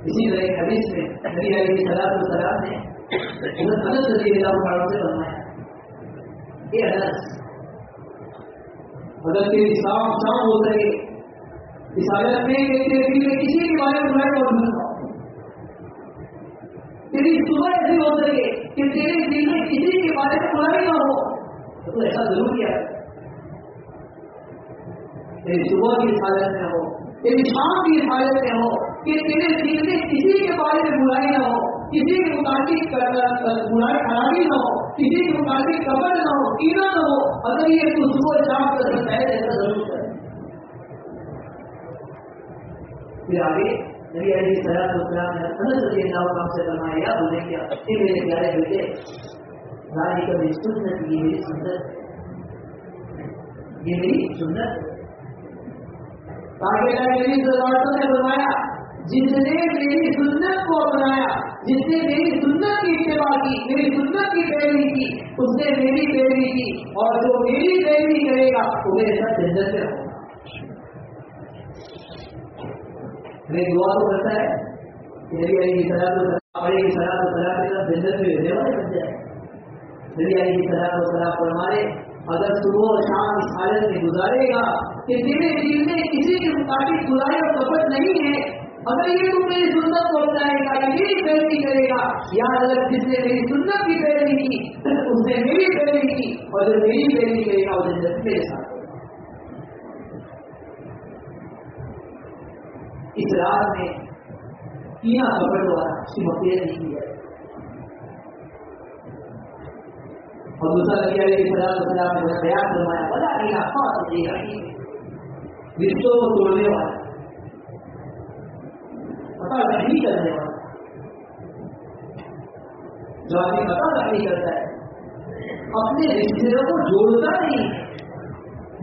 اسی طرح ایک حدیث میں نبی علیہ السلام نے انس رضی اللہ عنہ سے فرمایا, اے انس اگر تیری شام ہو سکے اس حالت میں کہ تیرے دل میں کسی کے بارے میں برائی اور نہ ہو, تیری صبح ایسی ہو سکے کہ تیرے دل میں کسی کے بارے میں برائی نہ ہو تو ایسا ضرور کیا ہے. تیری صبح کی حالت میں ہو, تیری شام کی حالت میں ہو کہ تیرے دل میں کسی کے بارے میں برائی نہ ہو, کسی کے متعلق برائی خرابی نہ ہو, کسی کے متعلق کفر نہ ہو, کینا نہ ہو. اگر یہ تو صبح شام کر سکتا ہے ایسا ضرور کرے. پھر آگے نبی علیہ السلام نے انس رضی اللہ عنہ سے فرمایا انہیں کیا کہ میرے پیارے بیٹے راضی کا میری سنت, یہ میری سنت, یہ میری سنت. آگے نبی صلی اللہ علیہ وسلم نے فرمایا جس نے میری سنت کو اپنایا, جس نے میری سنت کی اتباع کی, میری سنت کی پیروی کی, اس نے میری پیروی کی, اور جو میری پیروی کرے گا وہ میرے ساتھ جنت میں ہوگا. میں دعا تو کرتا ہے نبی علیہ السلام کے ساتھ جنت میں رہنے والے بن جائے. نبی علیہ السلام فرمائے اگر صبح اور شام اس حالت میں گزارے گا کہ تیرے دل میں کسی کے مطابق برائی اور کپٹ نہیں ہے, اگر یہ تم میری سنت کو اپنائے گا یا میری پیروی کرے گا, یاد رکھ جس نے میری سنت کی پیروی کی اس نے میری پیروی کی, اور جو میری پیروی کرے گا وہ جنت میرے ساتھ. اس رات میں کیا کپڑ والا اس کی مقصد نہیں کیا. اور دوسرا نبی علیہ السلام نے بیان فرمایا بلا رشتوں کو توڑنے والا, پتہ نہیں کرنے والا, جو آدمی پتہ نہیں کرتا ہے اپنے رشتے کو جوڑتا نہیں,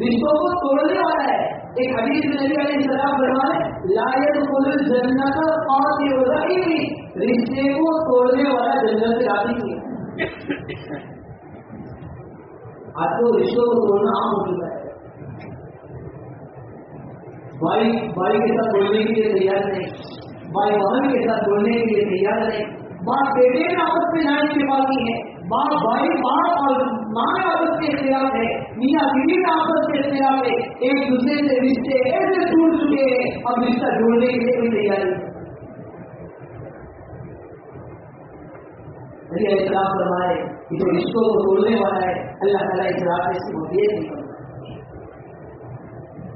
رشتوں کو توڑنے والا ہے. ایک حدیث میں نبی علیہ السلام فرمائے لا يدخل الجنت قاطع الرحم, رشتے کو توڑنے والا جنت سے داخل نہیں. آج تو رشتوں کو توڑنا عام ہو چکا ہے. بھائی کے ساتھ بولنے کے لیے تیار نہیں, بھائی بہن کے ساتھ بولنے کے لیے تیار نہیں, باپ بیٹے میں آپس میں جانے کے باقی ہے, باپ بھائی باپ اور ماں آپس کے اختلاف ہے, میاں بیوی کا آپس کے اختلاف ہے, ایک دوسرے سے رشتے ایسے ٹوٹ چکے ہیں اب رشتہ جوڑنے کے لیے کوئی تیاری نہیں. نبی علیہ السلام فرمائے کہ جو رشتوں کو توڑنے والا ہے اللہ تعالیٰ اس رات میں سے مدیر نہیں کرتا.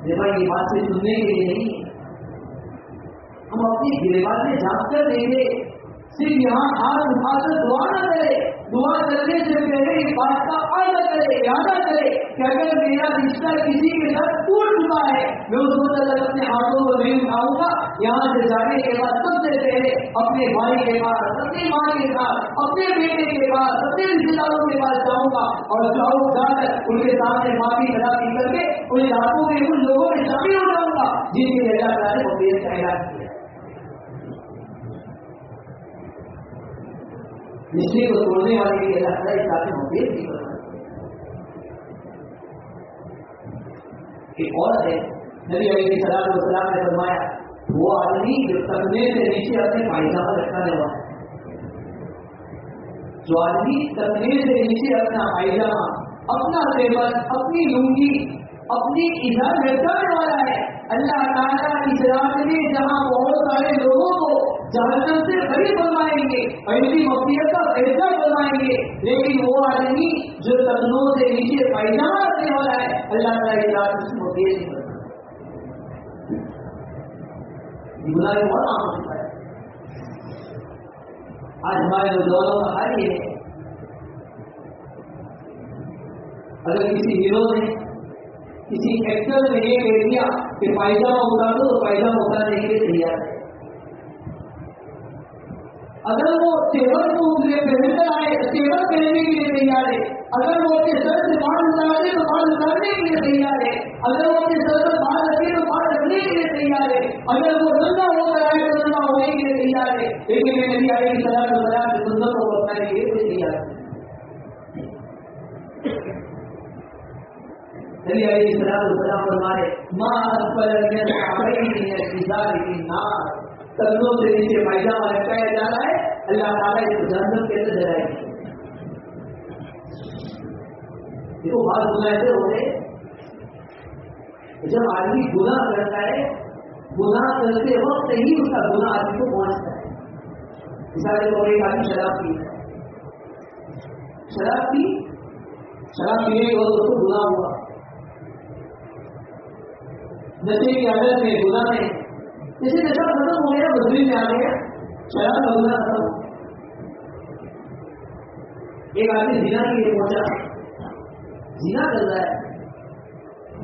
یہ بات سے سننے کے لیے نہیں, ہم اپنی گریبان میں جھانک کر دیں گے. صرف یہاں ہاتھ اٹھا کر دعا نہ کرے, دعا کرنے سے پہلے اس بات کا عرض کرے, ارادہ کرے کہ اگر میرا رشتہ کسی کے ساتھ ٹوٹ چکا ہے میں اس وقت اگر اپنے ہاتھوں کو نہیں اٹھاؤں گا, یہاں سے جانے کے بعد سب سے پہلے اپنے بھائی کے پاس, اپنی ماں کے ساتھ, اپنے بیٹے کے پاس, اپنے رشتے داروں کے پاس جاؤں گا اور جاؤں جا کر ان کے سامنے معافی تلافی کر کے ان راتوں میں ان لوگوں میں شامل ہو جاؤں گا جن کے اللہ تعالیٰ نے مدیر کا اعلان کیا. رشتے کو توڑنے والے کے اللہ تعالیٰ اس بات میں مدیر نہیں کرنا. ایک اور ہے نبی علیہ السلام نے فرمایا وہ آدمی جو تکنے سے نیچے اپنے پائجامہ رکھنے والا ہے, جو آدمی تکنے سے نیچے اپنا پائجامہ, اپنا ٹیبل, اپنی لنگی اپنی اجازت لٹکانے والا ہے. اللہ تعالیٰ اس رات میں جہاں بہت سارے لوگوں کو جہنم سے بری فرمائیں گے اور ان کی مغفرت کا فیصلہ فرمائیں گے، لیکن وہ آدمی جو تخنوں سے نیچے پائجامہ رکھنے والا ہے اللہ تعالیٰ اس رات میں اس کو دیر نہیں کرتا. یہ گناہ بہت عام ہو چکا ہے. آج ہمارے نوجوانوں کا حال یہ ہے، اگر کسی ہیرو نے کسی ایکٹر نے یہ کہہ دیا کہ پائجامہ اتار دو تو پائجامہ اتارنے کے لیے تیار ہے. اگر وہ تیور کو پہن کر آئے تیور پہننے کے لیے تیار ہے. اگر وہ اپنے سر سے بال اتار دے تو بال اتارنے کے لیے تیار ہے. اگر وہ اپنے سر پر بال رکھے تو بال رکھنے کے لیے تیار ہے. اگر وہ ننگا ہو کر آئے تو ننگا ہونے کے لیے تیار ہے. لیکن میں نبی علیہ السلام کی سنت کو بتانے کے لیے تیار ہے. نبی علیہ السلام فرمائے ماں اسفل من الكعبین من الازار فی النار. تلوں سے نیچے پائجامہ لٹکایا جا رہا ہے، اللہ تعالیٰ اس کو جہنم کے اندر جلائے گا. دیکھو بعض گناہ ایسے ہوتے جب آدمی گناہ کرتا ہے، گناہ کرتے وقت ہی اس کا گناہ آدمی کو پہنچتا ہے. مثال کے طور پر ایک آدمی شراب پی ہے، شراب پینے کے بعد اس کو گناہ ہوا، نشے کی عادت میں گناہ میں جیسے نشہ ختم ہو گیا مزدوری میں آ گیا، شراب کا گناہ ختم ہو. ایک آدمی زنا کے لیے پہنچا، زنا کر رہا ہے.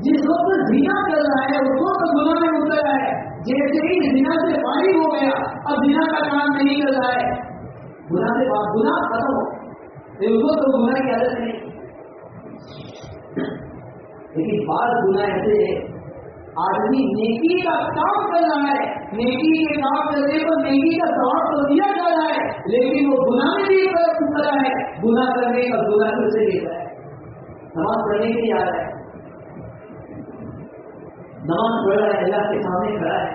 جس وقت زنا کر رہا ہے اس وقت گناہ میں اتر رہا ہے. جیسے ہی زنا سے فارغ ہو گیا اب زنا کا کام نہیں کر رہا ہے، گناہ سے گناہ ختم ہو، لیکن اس وقت گناہ کی عادت نہیں. لیکن بعض گناہ ایسے ہے آدمی نیکی کا کام کر رہا ہے، نیکی کے کام کرنے پر نیکی کا ثواب تو دیا جا رہا ہے، لیکن وہ گناہ میں بھی کر رہا ہے. گناہ کرنے کا گناہ کیوں سے لیتا ہے؟ نماز پڑھنے کے لیے آ رہا ہے، نماز پڑھ رہا ہے، اللہ کے سامنے کھڑا ہے،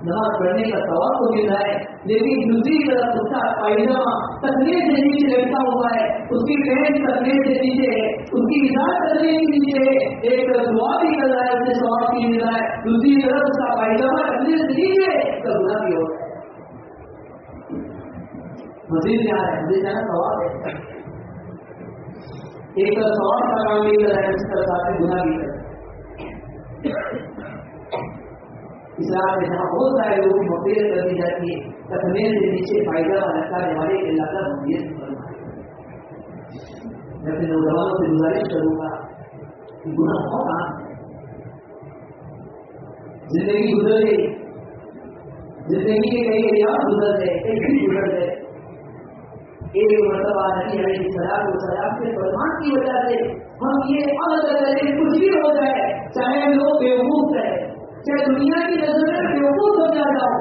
نماز پڑھنے کا ثواب تو مل رہا ہے، لیکن دوسری طرف اس کا پائجامہ تکلیف سے نیچے لٹکا ہوا ہے، اس کی پینٹ تکلیف سے نیچے ہے، اس کی اجازت کرنے کے نیچے ہے. ایک طرف دعا بھی کر رہا ہے، اسے ثواب بھی مل رہا ہے، دوسری طرف اس کا پائجامہ تکلیف سے نیچے ہے، اس کا گناہ بھی ہو رہا ہے. مزید کیا ہے؟ مزید کیا ثواب ہے. ایک طرف ثواب کا کام بھی کر رہا ہے، اس طرف آپ گناہ بھی کر رہا ہے. اسلام میں جہاں بہت سارے لوگوں کی مغفرت کر دی جاتی ہے، تخنے سے نیچے پائجامہ لٹکانے والے کے اللہ کا مغفرت فرمائے. میں اپنے نوجوانوں سے گزارش کروں گا کہ گناہ بہت عام ہے. زندگی گزر گئی، زندگی کے کئی ایام گزر گئے، ایک دن گزر گئے. ایک مرتبہ نبی علیہ السلام کے فرمان کی وجہ سے ہم یہ عمل کریں کچھ بھی ہو جائے، چاہے لوگ بیوقوف رہے، چاہے دنیا کی نظر میں بیوقوف ہو جاتا ہو،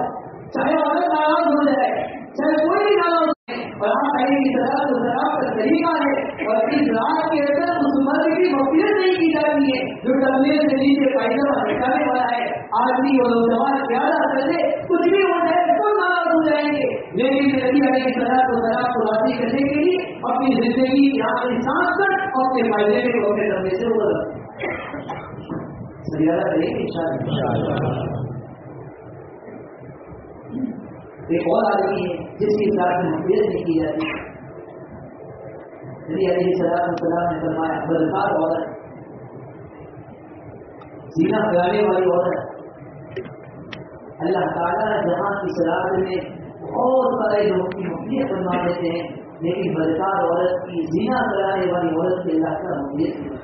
چاہے عورت ناراض ہو جائے، چاہے کوئی بھی ناراض ہو جائے، اور آپ السلام کا طریقہ ہے. اور اس رات کے اندر اس مرد کی مغفرت نہیں کی جاتی ہے جو کرنے سے نیچے پائجامہ لٹکانے والا ہے. آدمی اور نوجوان پیارا کرے کچھ بھی ہو جائے تو ناراض ہو جائیں گے، لیکن نبی علیہ السلام کو راضی کرنے کے لیے اپنی زندگی کی آخری سانس تک اپنے پائجامے کو اپنے کرنے سے وہ ایک اور آدمی ہے جس کی ذات میں مغفرت نہیں کی جاتی. نبی علیہ السلام نے فرمایا بدکار عورت، زنا کرانے والی عورت، اللہ تعالیٰ جہاں کی رات میں بہت سارے لوگوں کی مغفرت فرما دیتے ہیں، لیکن بدکار عورت کی، زنا کرانے والی عورت کی اللہ کا مغفرت نہیں.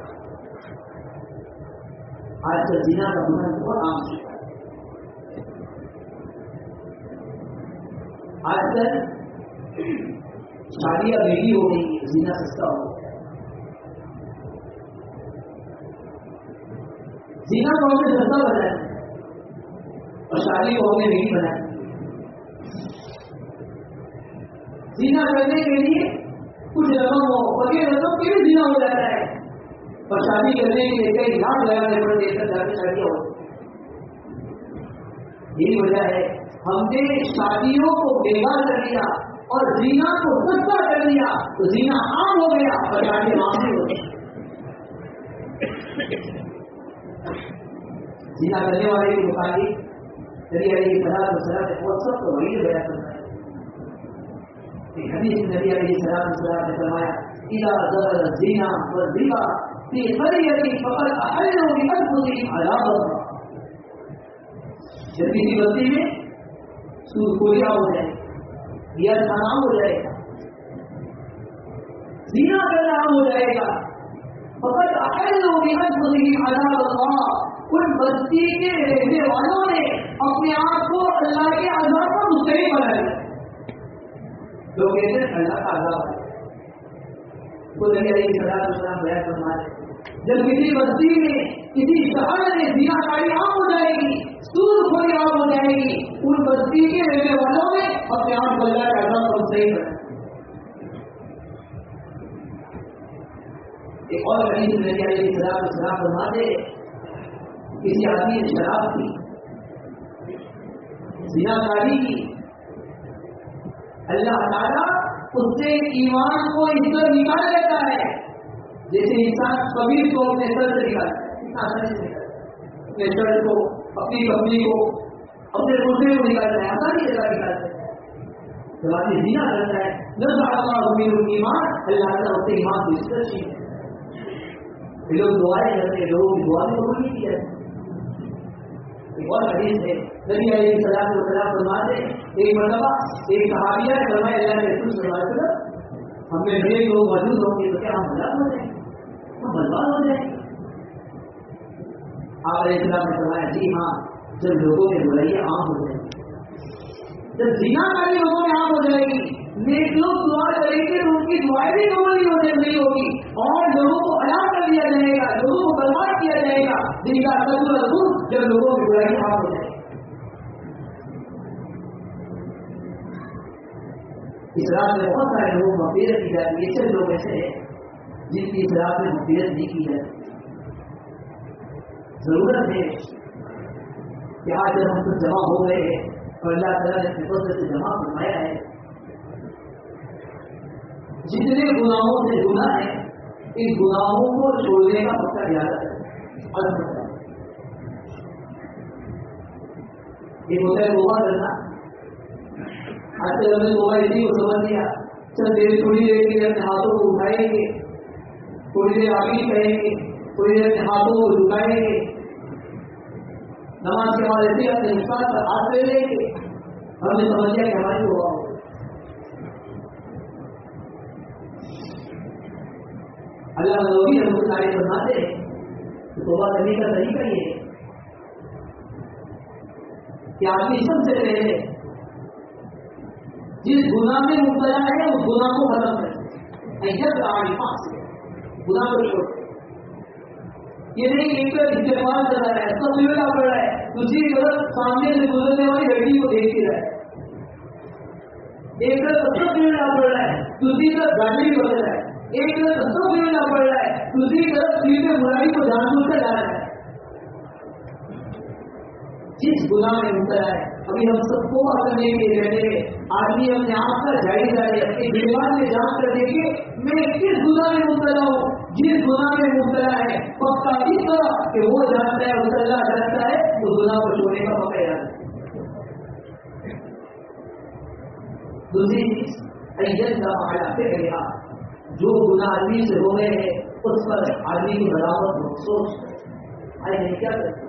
آج کل زنا کا گناہ بہت عام ہے. آج کل شادیاں مہنگی ہو گئی ہیں، زنا سستا ہو گیا. زنا کو ہم نے سستا بنایا اور شادی کو ہم نے مہنگی بنایا. زنا کرنے کے لیے کچھ رقم ہو، بغیر رقم کے بھی زنا ہو جاتا ہے، اور شادی کرنے کے لیے کئی لاکھ لگانے پڑتے ہیں، جا کے شادیاں ہوتی. یہی وجہ ہے ہم نے شادیوں کو بےکار کر دیا اور زنا کو سستا کر دیا، تو زنا عام ہو گیا اور شادی معاملے ہو گئی. زنا کرنے والے کے متعلق نبی علیہ السلام نے بہت سخت وعید بیان کرتا ہے. ایک حدیث میں نبی علیہ السلام نے فرمایا اذا ظهر الزنا والربا في قرية فقد أحلوا بأنفسهم عذاب الله. جب کسی بستی میں سود خوری ہو جائے یا حرام ہو جائے گا, زنا کرنا عام ہو جائے گا, فقد أحلوا بأنفسهم عذاب الله, ان بستی کے رہنے والوں نے اپنے آپ کو اللہ کے عذاب کا مستحق بنا لیا. لوگ کہتے ہیں اللہ کا عذاب ہے. تو نبی علیہ السلام بیان فرماتے جب کسی بستی میں کسی شہر میں زنا کاری عام ہو جائے گی, سود خوری عام ہو جائے گی, ان بستی کے رہنے والوں نے اپنے آپ کو اللہ کے عذاب کا مستحق بنا. ایک اور حدیث میں نبی علیہ السلام فرماتے کسی آدمی نے شراب کی, زنا کاری کی, اللہ تعالیٰ اس سے ایمان کو اس طرح نکال لیتا ہے جیسے انسان کبیر کو اپنے سر سے نکالتا ہے, اتنا آسانی سے نکالتا ہے, اپنے سر کو, اپنی کپڑی کو, اپنے روزے کو نکالتا ہے, آسانی سے نکالتا ہے. جب آدمی زنا کرتا ہے نزع اللہ منہ ایمان, اللہ تعالیٰ اس سے ایمان کو اس طرح چھین لیتا ہے. لوگ دعائیں کرتے ہیں, لوگوں کی دعا بھی قبول نہیں کی جاتی. ایک اور حدیث ہے نبی علیہ السلام فرماتے ایک مرتبہ ایک صحابیہ نے فرمایا اللہ کے رسول صلی اللہ علیہ وسلم ہم میں نیک لوگ موجود ہوں گے تو کیا ہم ہلاک ہو جائیں گے, ہم برباد ہو جائیں گے. آپ علیہ السلام نے فرمایا جی ہاں, جب لوگوں میں برائیاں عام ہو جائیں گی, جب زنا کاری لوگوں میں عام ہو جائے گی, نیک لوگ دعا کریں گے تو ان کی دعائیں بھی قبول نہیں ہوگی اور لوگوں کو ہلاک کر دیا جائے گا, لوگوں کو برباد کیا جائے گا. جن کا تصور جب لوگوں کی برائی عام ہو جائے گی. اسلام میں بہت سارے لوگ مغفرت کی جاتی ہے, صرف لوگ ایسے ہیں جن کی اسلام میں مغفرت نہیں کی جاتی. ضرورت ہے کہ آج جب ہم سب جمع ہو گئے ہیں اور اللہ تعالیٰ نے اپنے فضل سے جمع فرمایا ہے, جتنے گناہوں سے گناہ ہے ان گناہوں کو چھوڑنے کا پکا زیادہ ہے. ایک ہوتا ہے توبہ کرنا. آج کل ہم نے توبہ اسی کو سمجھ لیا, چل دیر تھوڑی دیر کے لیے اپنے ہاتھوں کو اٹھائیں گے, تھوڑی دیر آمین کہیں گے, تھوڑی دیر اپنے ہاتھوں کو جھکائیں گے, نماز کے بعد ایسے اپنے نقصان پر ہاتھ لے لیں گے, ہم نے سمجھ لیا کہ ہماری توبہ ہو. اللہ نبی رحمۃ اللہ علیہ فرماتے ہیں توبہ کرنے کا طریقہ یہ ہے کہ آدمی سب سے پہلے جس گناہ میں مبتلا ہے اس گناہ کو ختم کرے, گناہ کو چھوڑ. یہ نہیں ایک طرف استعمال کر رہا ہے, سب پڑ رہا ہے, دوسری طرف سامنے سے گزرنے والی لڑکی کو دیکھتی رہا ہے, ایک طرف سب پڑ رہا ہے, دوسری طرف گاڑی بھی بدل رہا ہے, ایک طرف سب پڑ رہا ہے, دوسری طرف دل میں برائی کو جان بوجھ کر ڈال رہا ہے. جس گناہ میں مبتلا ہے ابھی ہم سب کو کرنے کے لیے رہتے ہیں, آدمی اپنے آپ کا جائزہ لے, اپنے دماغ میں جانچ کر دیکھیے میں کس گناہ میں مبتلا ہوں. جس گناہ میں مبتلا ہے پکا اس طرح کہ وہ جانتا ہے, اس اللہ جانتا ہے, اس گناہ کو چھوڑنے کا موقع یاد ہے. دوسری چیز ایجن کا فائدہ پہ گیا, جو گناہ آدمی سے ہو گئے ہیں اس پر آدمی کی برابر مخصوص آئے نہیں کیا کرتے,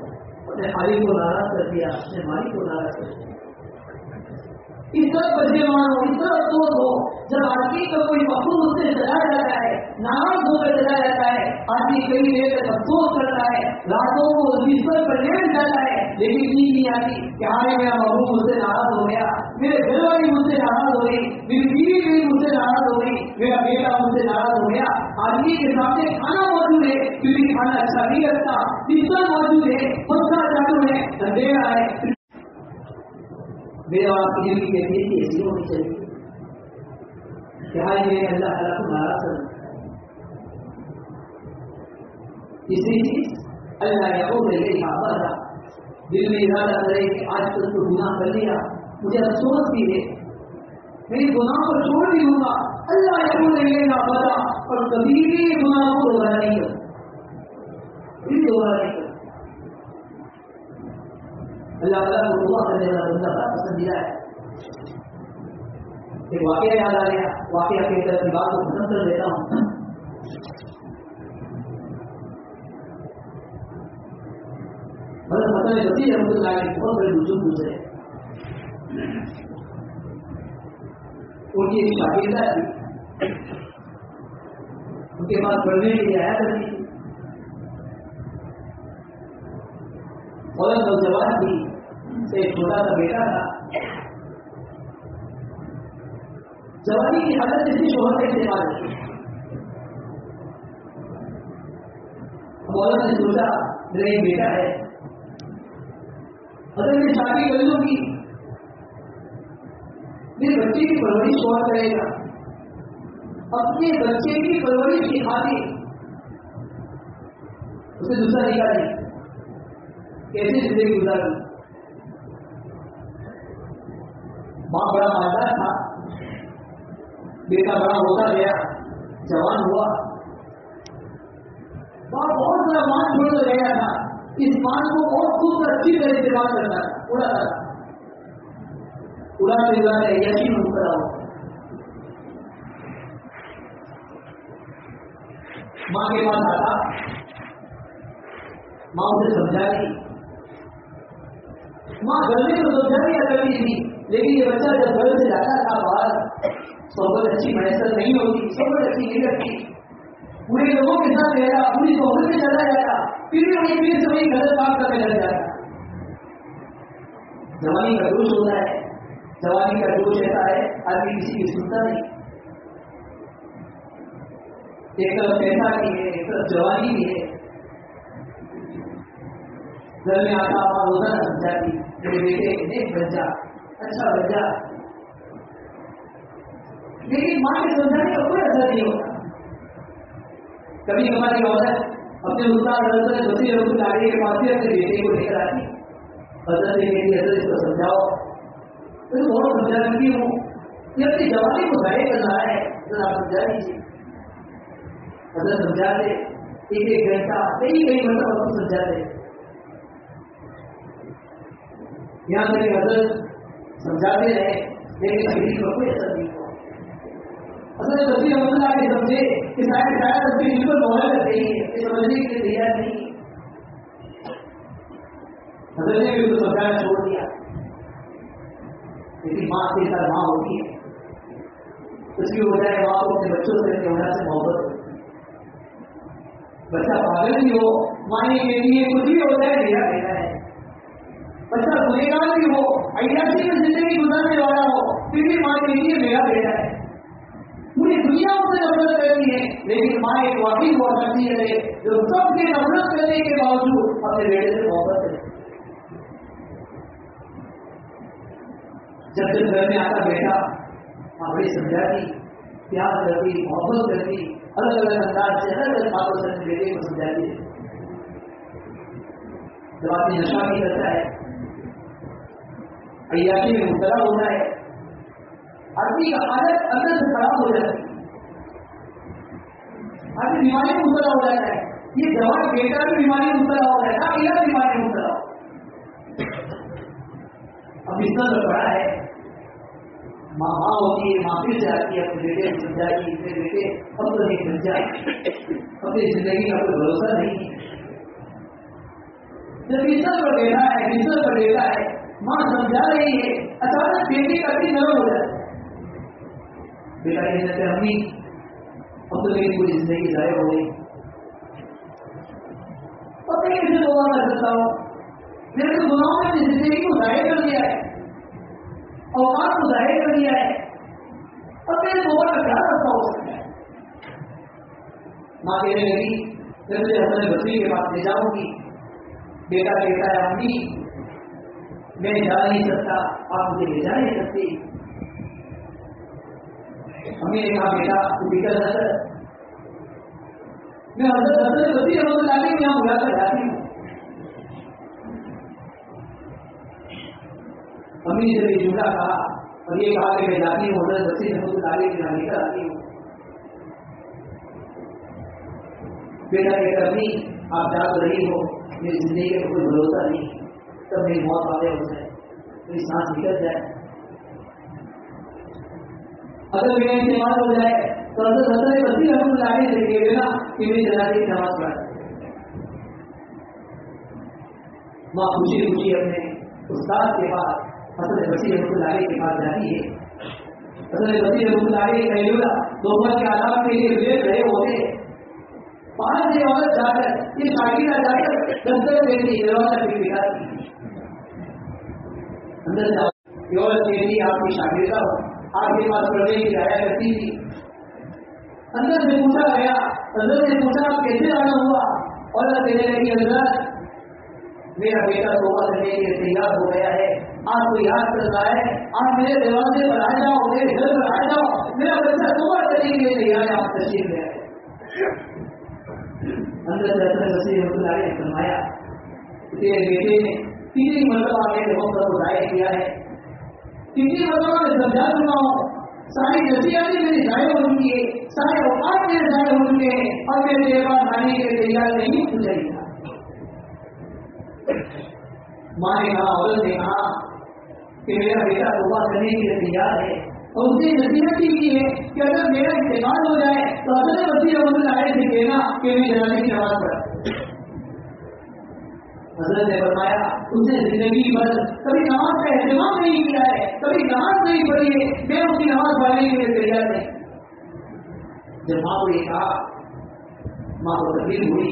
اپنے خالق کو ناراض کر دیا, اپنے مالک کو ناراض کر دیا. اس طرح پشیمان ہو, اس طرح افسوس ہو جب آدمی کا کوئی مخلوق اس سے چلا جاتا ہے, ناراض ہو کر چلا جاتا ہے. آدمی کئی دیر تک افسوس کرتا ہے, راتوں کو بستر پر لیٹ جاتا ہے, لیکن نیند نہیں آتی کہ آئے میرا محبوب مجھ سے ناراض ہو گیا, میرے گھر والی مجھ سے ناراض ہو گئی, میری بیوی بھی مجھ سے ناراض ہو گئی, میرا بیٹا مجھ سے ناراض ہو گیا. آدمی کے سامنے کھانا موجود ہے کیونکہ کھانا اچھا نہیں لگتا, بستر موجود ہے, پنکھا چالو ہے, اندھیرا ہے. میرے آپ کی دل کی کیفیت ایسی ہونی چاہیے کہ آج میں اللہ تعالیٰ کو ناراض کروں. تیسری چیز اللہ یعود الیہ ابدا, دل میں ارادہ کرے کہ آج تک تو گناہ کر لیا, مجھے افسوس بھی ہے, میں اس گناہ کو چھوڑ بھی دوں گا. اللہ یعود الیہ ابدا, اور کبھی بھی گناہ کو دوبارہ نہیں کروں, کبھی دوبارہ نہیں کروں. اللہ تعالیٰ کو دعا کرنے والا بندہ بڑا پسندیدہ ہے. ایک واقعہ یاد آ گیا, واقعہ کی طرف کی بات کو ختم کر دیتا ہوں. حضرت حسن بصری رحمۃ اللہ علیہ بہت بڑے بزرگ گزرے. ان کی ایک شاگردہ تھی, ان کے پاس پڑھنے کے لیے آیا کرتی تھی. عورت نوجوان تھی, ایک چھوٹا سا بیٹا تھا. جوانی کی حالت اس کی شوہر کا استعمال ہے. عورت نے سوچا میرا ایک بیٹا ہے, اگر میں شادی کر لوں گی میرے بچے کی پرورش کون کرے گا؟ اپنے بچے کی پرورش کی خاطر اسے دوسرا نکاح نہیں, کیسے زندگی گزاری. ماں بڑا مالدار تھا, بیٹا بڑا ہوتا گیا, جوان ہوا. ماں بہت بڑا مان چھوڑ کر گیا تھا. اس مان کو بہت خوب اچھی طرح استعمال کرتا تھا, اڑاتا تھا. اڑاتے اڑاتے یقین میں مبتلا ہو. ماں کے پاس آتا, ماں اسے سمجھائی. ماں گھر میں تو سمجھا دیا کرتی تھی, لیکن یہ بچہ جب گھر سے جاتا تھا باہر, صحبت اچھی میسر نہیں ہوتی, صحبت اچھی نہیں لگتی, پورے لوگوں کے ساتھ رہتا, پوری صحبت میں چلا جاتا, پھر بھی پھر سے وہی غلط کام کرنے لگ جاتا. جوانی کا جوش ہوتا ہے, جوانی کا جوش ایسا ہے آدمی کسی کی سنتا نہیں. ایک طرف پیسہ بھی ہے, ایک طرف جوانی بھی ہے. گھر میں آتا ہوا روزانہ سمجھاتی, میرے بیٹے نیک بن جا, اچھا بن جا. لیکن ماں کے سمجھانے کا کوئی اثر نہیں ہوتا. کبھی ہماری عورت اپنے استاد حضرت بصری رحمۃ اللہ علیہ کے پاس بھی اپنے بیٹے کو لے کر آتی. حضرت میری حضرت اس کو سمجھاؤ. میں بہت سمجھا چکی ہوں, یہ اپنی جوانی کو ضائع کر رہا ہے, ذرا آپ سمجھا دیجیے. حضرت سمجھاتے, ایک ایک گھنٹہ کئی مرتبہ آپ کو سمجھاتے. یہاں تک کہ حضرت سمجھاتے رہے, لیکن تقریر پر کوئی اثر نہیں ہوا. حضرت بصری رحمۃ اللہ علیہ سمجھے کہ شاید اپنی دل پر مہر لگ گئی ہے, یہ سمجھنے کے لیے تیار نہیں. حضرت نے بھی اس کو سمجھانا چھوڑ دیا. لیکن ماں کے ساتھ ماں ہوتی ہے, اس کی وجہ ہے ماں کو اپنے بچوں سے اپنے اولاد سے محبت ہوتی ہے. بچہ پاگل بھی ہو, ماں یہ کہتی ہے کچھ بھی ہوتا ہے میرا بیٹا ہے. بچہ گنہگار بھی ہو, عیاشی میں زندگی گزارنے والا ہو, پھر بھی ماں کہتی ہے میرا بیٹا ہے. پوری دنیا اس سے نفرت کرتی ہے, لیکن ماں ایک واقعی ہوا کرتی ہے جو سب کے نفرت کرنے کے باوجود اپنے بیٹے سے محبت کرتی ہے. جب گھر میں آتا بیٹا, ماں بڑی سمجھاتی, پیار کرتی, محبت کرتی, الگ الگ انداز سے الگ الگ باتوں سے اپنے بیٹے کو سمجھاتی ہے. جب آدمی نشہ بھی کرتا ہے, عیاشی میں مبتلا ہوتا ہے, آدمی کا حالت اندر سے خراب ہو جاتی ہے, آدمی بیماری میں مبتلا ہو جاتا ہے. یہ جوان بیٹا بھی بیماری میں مبتلا ہو جاتا ہے, علاج بیماری میں مبتلا ہو. اب اس طرح پڑا ہے, ماں ہوتی ہے, ماں پھر سے آتی ہے اپنے بیٹے کو سمجھاتی, میرے بیٹے اب تو نہیں سمجھا, اپنی زندگی کا کوئی بھروسہ نہیں. جب بستر پر بیٹھا ہے, بستر پر بیٹھا ہے, ماں سمجھا رہی ہے, اچانک بیٹے کا دل نرم ہو جاتا ہے. بیٹا یہ کہتے ہیں امی اب تو میری پوری زندگی ضائع ہو گئی, اب میں کیسے توبہ کر سکتا ہوں؟ میرے تو گناہوں نے اپنی زندگی کو ضائع کر دیا ہے, اوقات کو ضائع کر دیا ہے, اب میرے توبہ کا کیا راستہ ہو سکتا ہے؟ ماں کہنے لگی میں مجھے حسن بصری کے پاس لے جاؤں گی. بیٹا کہتا ہے امی میں جا نہیں سکتا, آپ مجھے لے جا نہیں سکتی. امی نے کہا بیٹا تو فکر نہ کر, میں حضرت حسن بصری رحمۃ اللہ علیہ کو یہاں بلا کر جاتی ہوں. امی نے جب یہ جملہ کہا اور یہ کہا کہ میں جاتی ہوں حضرت بصری رحمۃ اللہ علیہ کے یہاں لے کر آتی ہوں. بیٹا کہتا امی آپ جا تو رہی ہو, میری زندگی کا کوئی بھروسہ نہیں. تب میری موت والے ہو جائے، میری سانس نکل جائے. اگر میرا انتقال ہو جائے تو حضرت حسن بصری رحمۃ اللہ علیہ سے کہے گا کہ میری جنازے کی نماز پڑھا. ماں خوشی خوشی اپنے استاد کے پاس حسن بصری رحمۃ اللہ علیہ کے پاس جاتی ہے. حسن بصری رحمۃ اللہ علیہ کہیولا دوپہر کے آداب کے لیے ویٹ رہے ہوتے، 5 بجے عورت جا کر یہ شاگردہ جا کر دفتر دیتی، دروازہ کھٹکھٹاتی، اندر جاؤ. یہ عورت کہتی آپ کی شاگردہ ہو، آپ کے پاس پڑھنے کی آیا کرتی تھی. اندر سے پوچھا گیا، اندر سے پوچھا آپ کیسے آنا ہوا؟ اور کہنے لگی حضرت میرا بیٹا توبہ کرنے کے لیے تیار ہو گیا ہے، آپ کو یاد کرتا ہے، آپ میرے دروازے پر آ جاؤ، میرے گھر پر آ جاؤ، میرا بچہ توبہ کرنے کے لیے تیار ہے، آپ تشریف لے آئے. اندر سے حسن بصری رحمۃ اللہ علیہ نے فرمایا تیرے بیٹے نے 3 مرتبہ میرے وقت کو ضائع کیا ہے، 3 مرتبہ میں سمجھا چکا ہوں، ساری نصیحتیں میری ضائع ہو چکی ہے، سارے اوقات میرے ضائع ہو چکے ہیں، اور میں تیرے پاس آنے کے لیے تیار نہیں ہو جائے گا. ماں نے کہا، عورت نے کہا کہ میرا بیٹا توبہ کرنے کے لیے تیار ہے، اور اس نے نصیحت کی ہے کہ اگر میرا انتقال ہو جائے تو حسن بصری رحمۃ اللہ علیہ سے کہنا کہ میں جنازے کی نماز پڑھا. حضرت نے فرمایا اس نے زندگی بھر کبھی نماز کا اہتمام نہیں کیا ہے، کبھی نماز نہیں پڑھی ہے، میں اس کی نماز پڑھنے کے لیے تیار نہیں. جب ماں کو یہ کہا، ماں کو تکلیف ہوئی،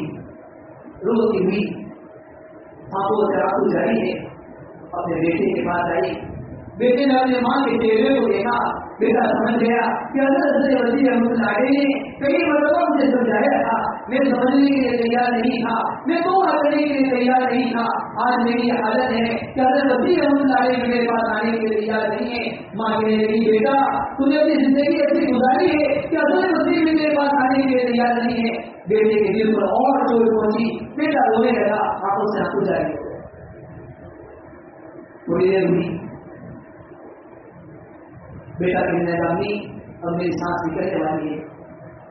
روتی ہوئی، ماں کو آنسو جاری ہے، اپنے بیٹے کے پاس آئی. بیٹے نے اپنے ماں کے چہرے کو دیکھا، بیٹا سمجھ گیا کہ حضرت بصری رحمۃ اللہ علیہ نے کئی مرتبہ مجھے سمجھایا تھا، میں سمجھنے کے لیے تیار نہیں تھا، میں توبہ کرنے کے لیے تیار نہیں تھا. آج میری حالت ہے کہ حضرت بصری رحمۃ اللہ علیہ میرے پاس آنے کے لیے تیار نہیں ہے. ماں کہنے لگی بیٹا تم نے اپنی زندگی ایسی گزاری ہے کہ حضرت بصری بھی میرے پاس آنے کے لیے تیار نہیں ہے. بیٹے کے دل پر اور چوٹ پہنچی، بیٹا رونے لگا، آنکھوں سے آنسو جاری ہو گئے. تھوڑی دیر ہوئی، بیٹا کہنے لگا امی اب میری سانس نکلنے والی ہے،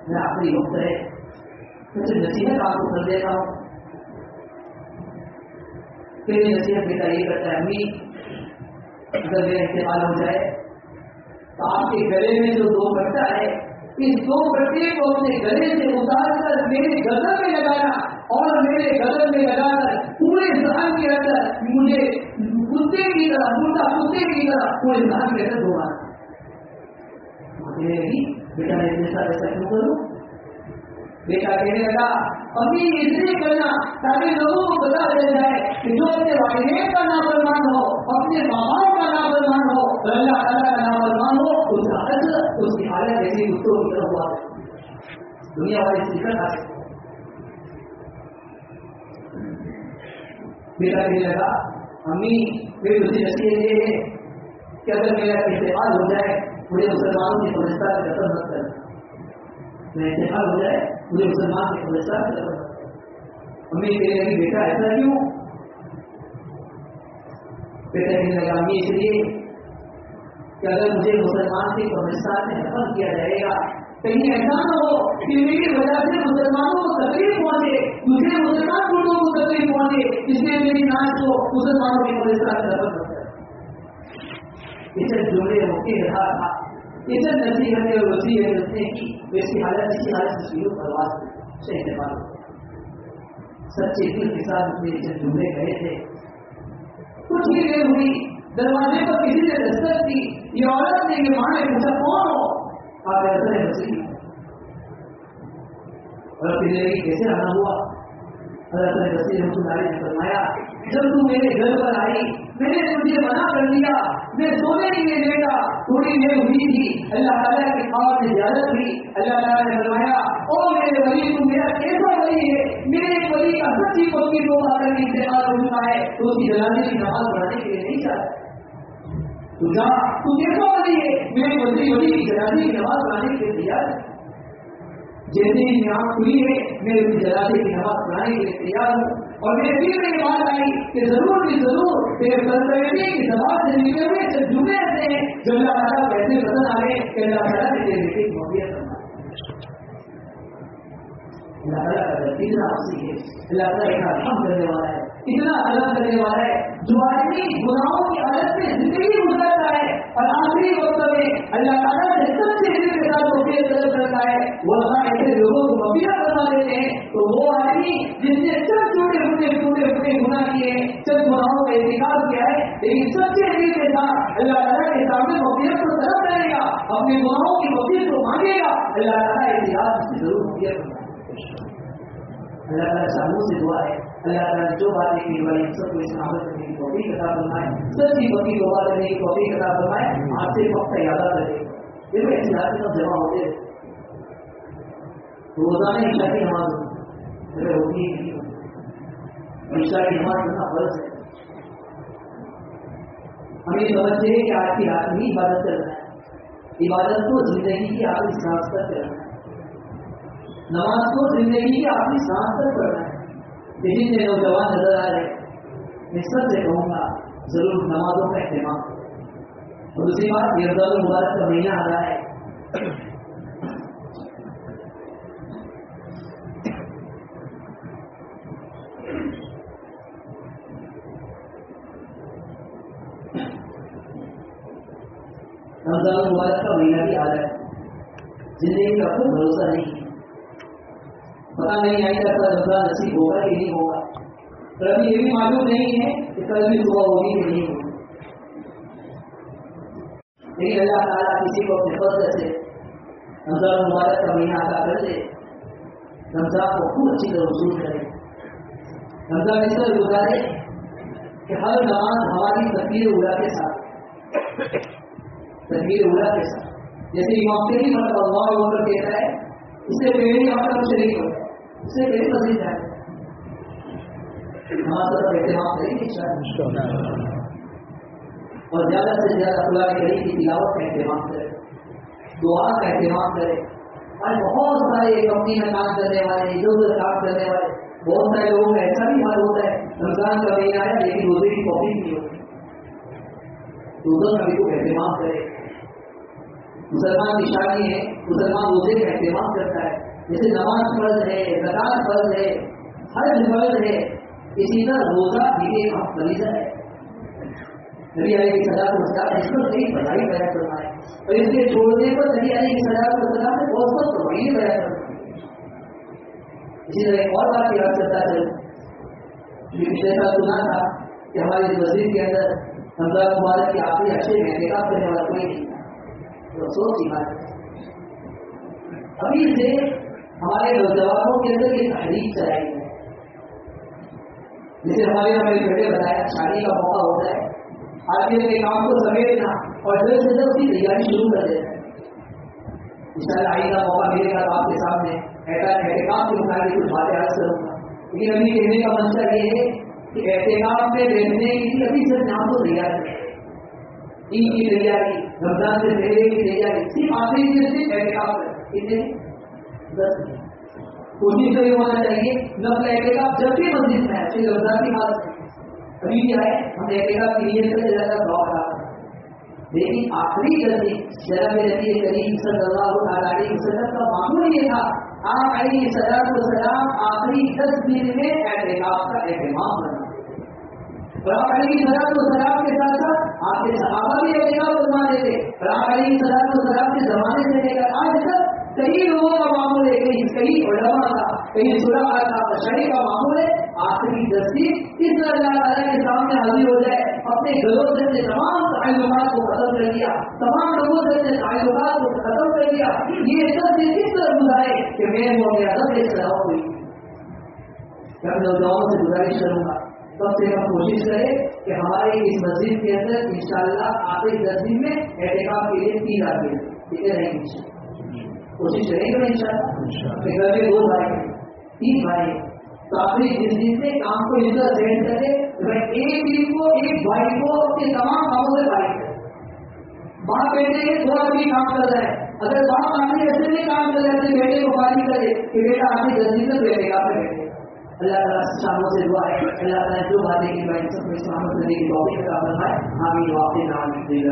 میرا آخری وقت ہے، مجھے نصیحت آپ کو کر دیتا ہوں. پھر نصیحت بیٹا یہ کرتا ہے امی اگر میرا انتقال ہو جائے تو آپ کے گلے میں جو 2 بٹا ہے، اس 2 بٹے کو اپنے گلے سے اتار کر میرے گردن میں لگانا، اور میرے گردن میں لگا کر پورے ذہن کے اندر مجھے کتے کی طرح، مردہ کتے کی طرح پورے ذہن کے اندر دھونا. بیٹا نے ایسا کیوں کروں؟ بیٹا کہنے لگا امی اس لیے کرنا تاکہ لوگوں کو پتا چل جائے کہ جو اپنے والدین کا نافرمان ہو، اپنے ماں باپ کا نافرمان ہو، اللہ تعالیٰ کا نافرمان ہو، اس کا اثر اس کی حالت ایسی کتوں کی طرف ہوا ہے. دنیا والے سیکھنا آ سکتے. بیٹا کہنے لگا امی میری دوسری نصیحت یہ ہے کہ اگر میرا انتقال ہو جائے مجھے مسلمانوں کی قبرستان میں دفن مت کرنا. میں انتقال ہو جائے مجھے مسلمان کی قبرستان میں دفن مت کرنا. امی کہنے لگی بیٹا ایسا کیوں؟ بیٹا کہنے لگا امی اس لیے کہ اگر مجھے مسلمان کی قبرستان میں دفن کیا جائے گا کہیں ایسا نہ ہو کہ میری وجہ سے مسلمانوں کو تکلیف پہنچے، مجھے مسلمان مردوں کو تکلیف پہنچے، اس لیے میری ناچ کو مسلمانوں کی قبرستان میں دفن مت کرنا. اسے جملے موقع رہا تھا، اسے نصیحت اور وصیت رکھنے کی ویسی حالت اسی حالت سے شروع پرواز سے انتقال ہو. سچے دل کے ساتھ اس نے اسے جملے کہے تھے. کچھ ہی دیر ہوئی، دروازے پر کسی نے دستک کی. یہ عورت نے یہ ماں نے پوچھا کون ہو؟ آپ حسن بصری. اور پھر کیسے آنا ہوا؟ حضرت بصری رحمۃ اللہ علیہ نے فرمایا جب تو میرے گھر پر آئی میں نے تجھے منع کر دیا، میں سونے کے لیے لیٹا، تھوڑی دیر ہوئی تھی، اللہ تعالیٰ کی خواب میں زیادت ہوئی. اللہ تعالیٰ نے فرمایا او میرے ولی تو میرا کیسا ولی ہے، میرے ولی کا سچی پکی توبہ کر کے انتقال ہو چکا ہے، تو اس کی جنازے کی نماز پڑھانے کے لیے نہیں چاہتا. تو جا تو کیسا ولی ہے، میرے ولی کی جنازے کی نماز پڑھانے کے لیے تیار ہے. جیسے ہی آنکھ کھلی ہے میں اس جنازے کی نماز پڑھانے کے لیے تیار ہوں. اور میرے دل میں یہ بات آئی کہ ضرور بھی ضرور تیرے سرکردے کی زبان سے نکلے ہوئے جب جملے ایسے ہیں جو اللہ تعالیٰ کو ایسے پسند آ گئے کہ اللہ تعالیٰ نے تیرے بیٹے کی موقعیت کرنا. اللہ تعالیٰ کا تیسرا حاصل ہے، اللہ تعالیٰ کا کام کرنے والا ہے. اتنا الگ کرنے والا ہے جو آدمی گناہوں کی عادت سے زندگی گزارتا ہے اور آخری وقت میں اللہ تعالیٰ سے سب سے دل کے ساتھ وفیت طلب کرتا ہے، وہ اللہ ایسے لوگوں کو وفیت بنا دیتے ہیں. تو وہ آدمی جس نے سب چھوٹے گناہ کیے، سب گناہوں کا ارتکاب کیا ہے، لیکن سب سے دل کے ساتھ اللہ تعالیٰ کے سامنے وفیت کو طلب کرے گا، اپنے گناہوں کی وفیت کو مانگے گا، اللہ تعالیٰ احتیاط سے ضرور وفیت کرتا ہے. اللہ تعالیٰ شاموں سے دعا ہے اللہ تعالیٰ جو باتیں کی والی سب کو اس میں عمل کرنے کی توفیق عطا فرمائے، سچی بکی کو بات کرنے کی توفیق عطا فرمائے. آپ سے وقت یاد رکھے دیکھو احتیاط سب جمع ہوتے ہیں روزانہ عشاء کی نماز ہوتی ہے، عشاء کی نماز کرنا فرض ہے. ہم یہ سمجھتے ہیں کہ آج کی رات میں عبادت کرنا ہے، عبادت کو زندگی کی آخری سانس تک کرنا ہے، نماز کو زندگی کی آخری سانس تک کرنا ہے. لیکن جو نوجوان نظر آ رہے میں سب سے کہوں گا ضرور نمازوں کا اہتمام کریں. اور دوسری بات یہ رمضان المبارک کا مہینہ آ رہا ہے، رمضان المبارک کا مہینہ بھی آ رہا ہے، زندگی کا کوئی بھروسہ نہیں ہے، پتا نہیں آئے گا کل رمضان نصیب ہوگا کہ نہیں ہوگا، اور ابھی یہ بھی معلوم نہیں ہے کہ کل بھی صبح ہوگی کہ نہیں ہوگی. لیکن اللہ تعالیٰ کسی کو اپنے فضل سے رمضان المبارک کا مہینہ ادا کر دے، رمضان کو خوب اچھی طرح وصول کرے، رمضان اس طرح گزارے کہ ہر نماز ہماری تکبیر اولا کے ساتھ، تکبیر اولا کے ساتھ، جیسے امام کے بھی مطلب اللہ اکبر کہتا ہے اس سے پہلے آپ کا شریک ہوتا ہے، اس سے پہلے مسجد جائے نماز کا اہتمام کریں گے انشاءاللہ، اور زیادہ سے زیادہ قرآن کریم کی تلاوت کا اہتمام کرے، دعا کا اہتمام کرے. آج بہت سارے کمپنی میں کام کرنے والے، ادھر ادھر کام کرنے والے بہت سارے لوگوں کا ایسا بھی حال ہوتا ہے رمضان کا مہینہ ہے لیکن روزے کی توفیق نہیں ہوتی. روزوں کا بھی کوئی اہتمام کرے. مسلمان کی شادی ہے، مسلمان روزے کا اہتمام کرتا ہے، جیسے نماز فرض ہے، زکات فرض ہے، حج فرض ہے، اسی طرح روزہ بھی ایک فریضہ ہے. نبی علیہ السلام کو سزا اس پر صحیح بھلائی بیان کرنا ہے، اور اس کے چھوڑنے پر نبی علیہ السلام کو سزا سے بہت سخت بھلائی بیان کرنا ہے. اسی طرح ایک اور بات یاد کرتا ہے جو پچھلے سال سنا تھا کہ ہماری مسجد کے اندر رمضان مبارک کے آخری عشرے میں اعتکاف کرنے والا کوئی نہیں تھا. افسوس کی بات ہے ابھی سے ہمارے نوجوانوں کے اندر یہ تحریک چلائی ہے. جیسے ہمارے بیٹے بتایا شادی کا موقع ہوتا ہے، آدمی اپنے کام کو سمیٹنا اور جلد سے جلد اس کی تیاری شروع کر دیتا ہے. انشاءاللہ آئندہ کا موقع ملے گا تو آپ کے سامنے احتکام کے متعلق کچھ باتیں عرض کروں گا. لیکن ابھی کہنے کا منشا یہ ہے کہ احتکام میں بیٹھنے کے لیے ابھی صرف نام کو تیار کریں، عید کی تیاری، رمضان سے پہلے کی تیاری، صرف آخری دن سے احتکام کریں. کتنے 10 دن. کوشش تو یہ ہونا چاہیے نفل احتکام جب بھی مسجد میں ہے، صرف رمضان کی بات ہے. ابھی کیا ہے ہم احتکام کی نیت سے زیادہ دعا کرا رہے ہیں، لیکن آخری درجے جناب نبی کریم صلی اللہ علیہ وسلم کا معمول یہ تھا آپ علیہ السلام آخری 10 دن میں احتکام کا اہتمام کرنا، اور آپ علیہ السلام کے ساتھ ساتھ آپ کے صحابہ بھی احتکام فرما دیتے، اور آپ علیہ السلام کے زمانے سے لے کر آج تک کئی لوگوں کا معمول ہے، کئی علماء کا، کئی صلحاء کا، مشاہیر کا معمول ہے آخری 10 دن اس طرح اللہ تعالیٰ کے سامنے حاضر ہو جائے، اپنے گھروں سے اپنے تمام تعلقات کو ختم کر دیا، تمام لوگوں سے اپنے تعلقات کو ختم کر دیا. یہ 10 دن اس طرح گزارے کہ میں موقع اعظم سے سلاح ہوئی. میں نوجوانوں سے گزارش کروں گا کم سے کم کوشش کرے کہ ہمارے اس مسجد کے اندر انشاءاللہ آخری 10 دن میں احتکام کے لیے 3 آدمی کتنے رہیں گے، کوشش کریں گے انشاءاللہ. اپنے گھر میں 2 بھائی 3 بھائی تو آخری 10 دن سے کام کو اس طرح سیٹ کرے ایک دن کو ایک بھائی کو اپنے تمام کاموں سے بھائی کرے. باپ بیٹے کے 2 آدمی کام کر رہا ہے، اگر باپ آدمی ایسے میں کام کر رہے ہیں بیٹے کو فارغ کرے کہ بیٹا آخری 10 دن تک بیٹے کا بیٹھے. اللہ تعالیٰ شاموں سے دعا ہے اللہ تعالیٰ جو باتیں کی میں سب کو اسلام کرنے کی توفیق عطا فرمائے. آمین واقعی نام دے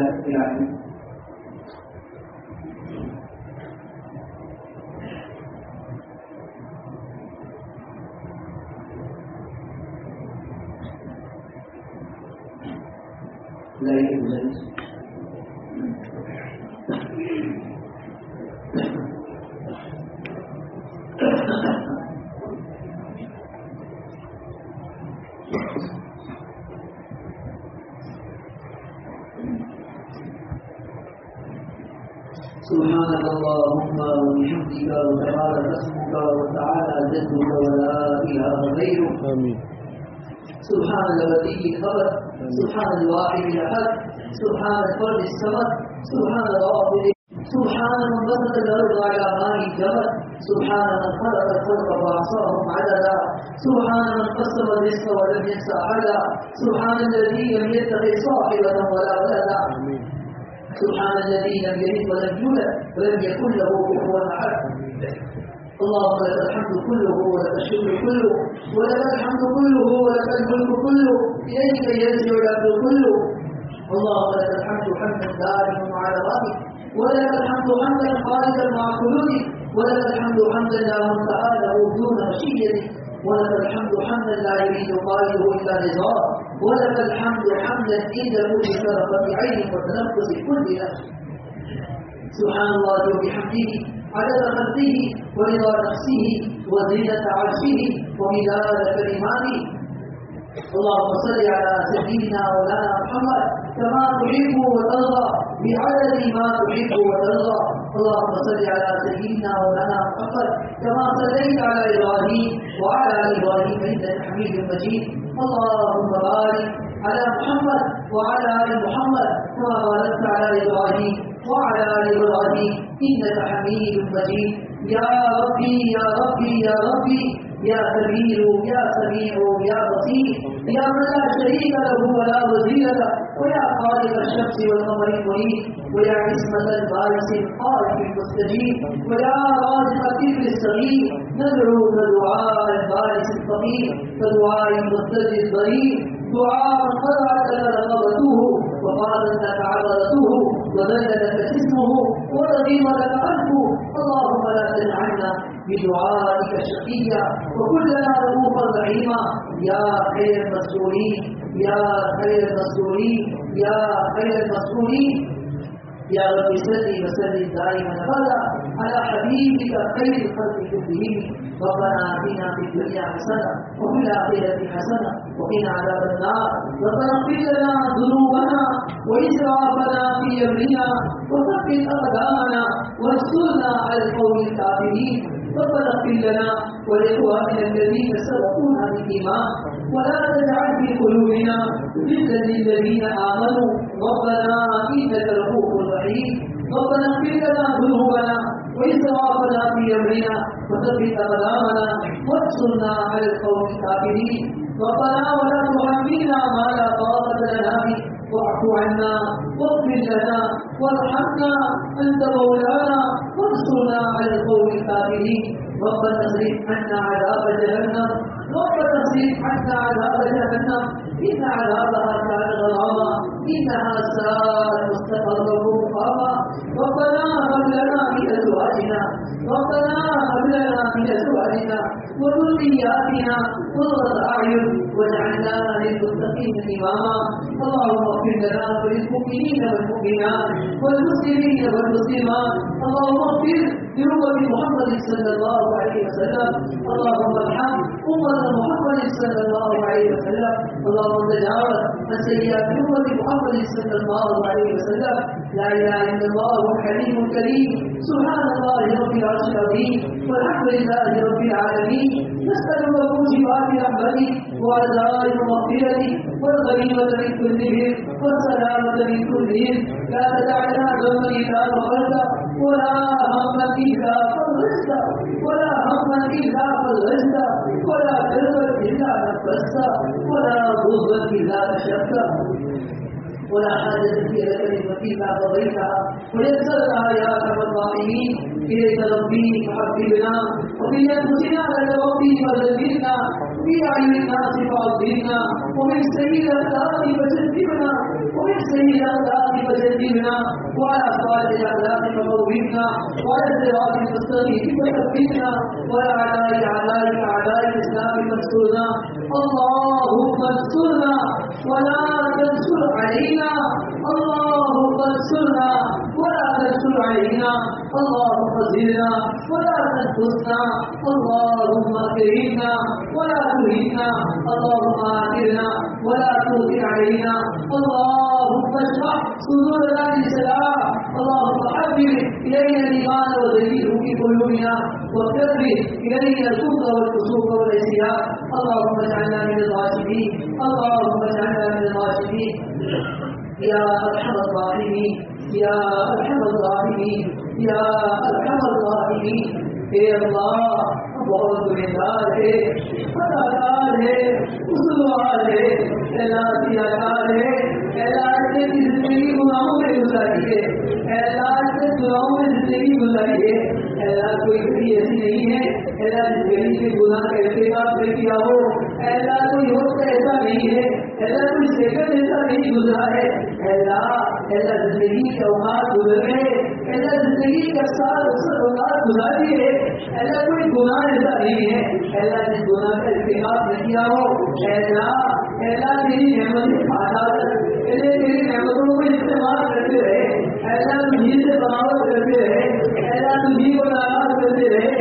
لا يوجد. سبحانك اللهم وبحمدك وتبارك اسمك وتعالى جدك ولا اله غيرك. آمين. سبحان الذي الخبر، سبحان الواحد الاحد، سبحان الفرد الصمد، سبحان الغافر، سبحان من بسط الارض على ماء الجبل، سبحان من خلق الخلق واحصاهم عددا، سبحان من قسم الرزق ولم ينس احدا، سبحان الذي لم يتخذ صاحبه ولا ولدا، سبحان الذي لم يلد ولم يولد ولم يكن له كفوا احد. اللهم لك الحمد كله ولك الشكر كله ولك الحمد كله ولك الملك كله، اليك يرجع الامر كله. اللهم لك الحمد حمدا دائما مع رضاك، ولك الحمد حمدا خالدا مع خلودك، ولك الحمد حمدا لا منتهى له دون مشيتك، ولك الحمد حمدا لا يريد قائله الا رضاك، ولك الحمد حمدا عند كل طرفة عين وتنفس كل نفس. سبحان الله وبحمده عدد خلقه ورضا نفسه وزينة عرشه ومداد كلماته. اللهم صل على سيدنا مولانا محمد كما تحب وترضى بعدد ما تحب وترضى. اللهم صل على سيدنا مولانا محمد كما صليت على ابراهيم وعلى ال ابراهيم انك حميد مجيد. اللهم بارك على محمد وعلى ال محمد كما باركت على ابراهيم وعلى ال ابراهيم انك حميد مجيد. يا ربي يا ربي يا ربي يا كبير يا سميع يا بصير، يا من لا شريك له ولا وزير له، ويا خالق الشمس والقمر المنير، ويا عصمة البارس القائم المستجيب، ويا رازق الطفل الصغير، ندعوك دعاء البارس الفقير كدعاء المضطر الضرير، دعاء من خضعت لك رقبته وقالت لك عضلته وذل لك جسمه ورغم لك قلبه. اللهم لا تجعلنا بدعائك شقيا وكلنا رؤوفا رحيما يا خير المسؤولين يا خير المسؤولين يا خير المسؤولين. يا رب صل وسلم دائما ابدا على حبيبك خير الخلق كلهم. ربنا اتنا في الدنيا حسنه وفي الاخره حسنه وقنا عذاب النار. ربنا اغفر لنا ذنوبنا واسرافنا في امرنا وثبت اقدامنا وانصرنا على القوم الكافرين. ربنا اغفر لنا ولاخواننا الذين سبقونا بالايمان ولا تجعل في قلوبنا غلا للذين امنوا ربنا انك رؤوف رحيم. ربنا اغفر لنا ذنوبنا واسرافنا في امرنا وثبت اقدامنا وانصرنا على القوم الكافرين. ربنا ولا تحملنا ما لا طاقه لنا به واعف عنا واغفر لنا وارحمنا انت مولانا وانصرنا على القوم الكافرين. ربنا اصرف عنا عذاب جهنم ربنا اصرف عنا عذاب جهنم ان عذابها كان غراما انها ساءت مستقرا ومقاما. ربنا هب لنا من ازواجنا ربنا هب لنا من ازواجنا وذرياتنا قرة اعين واجعلنا للمتقين اماما. اللهم اغفر لنا وللمؤمنين والمؤمنات والمسلمين والمسلمات. اللهم اغفر لأمة محمد صلى الله عليه وسلم. اللهم ارحم أمة محمد صلى الله عليه وسلم. اللهم تجاوز عن سيئات أمة محمد صلى الله عليه وسلم. لا إله إلا الله الحليم الكريم. سبحان الله رب العرش العظيم والحمد لله رب العالمين. نسألك موجبات رحمتك وعزائم مغفرتك والغنيمة من كل بر والسلامة من كل إثم. لا تدع لنا ذنبا إلا غفرته ولا هما إلا فرجته ولا هما إلا فرجته ولا كربا إلا نفسته ولا غضبا إلا كشفته ولا حاجة هي لك للمتيبة قضيتها ويسرها يا أرحم الراحمين. إليك ربي فحببنا وفي أنفسنا لك ربي فذكرنا وفي أعين الناس فعظمنا ومن سيء الأخلاق فجنبنا ومن سيء الأخلاق فجنبنا وعلى صالح الأخلاق فقومنا وعلى الصراط المستقيم فثبتنا وعلى أعدائك أعداء الإسلام انصرنا اللهم انصرنا ولا تنصر علينا اللهم انصرنا ولا تنصر علينا اللهم زدنا ولا تنقصنا اللهم اكرمنا ولا تهنا اللهم آثرنا ولا تؤثر علينا اللهم اشرح صدورنا للسلام اللهم حبب إلينا الإيمان وزينه في قلوبنا وكره إلينا الكفر والفسوق والعصيان اللهم اجعلنا من الراشدين اللهم اجعلنا من الراشدين يا أرحم الراحمين يا أرحم الراحمين يا أرحم الراحمين اے اللہ بہت گنہگار ہے خطاکار ہے قصوروار ہے اللہ سیاکار ہے اللہ نے زندگی گناہوں میں گزاری ہے اللہ نے گناہوں میں زندگی گزاری ہے اللہ کوئی گھڑی ایسی نہیں ہے اللہ جس گھڑی کے گناہ کا ارتکاب نہ کیا ہو اللہ کوئی وقت ایسا نہیں ہے اللہ کوئی سیکنڈ ایسا نہیں گزرا ہے اللہ زندگی کے اوقات گزر گئے اللہ زندگی کا سال اوقات گزاری ہے اللہ کوئی گناہ ایسا نہیں ہے اللہ جس گناہ کا ارتکاب نہ کیا ہو اللہ تیری نعمت حفاظت تیری نعمتوں کو استعمال کرتے رہے اللہ تجھی سے بغاوت کرتے رہے اللہ تجھی کو ناراض کرتے رہے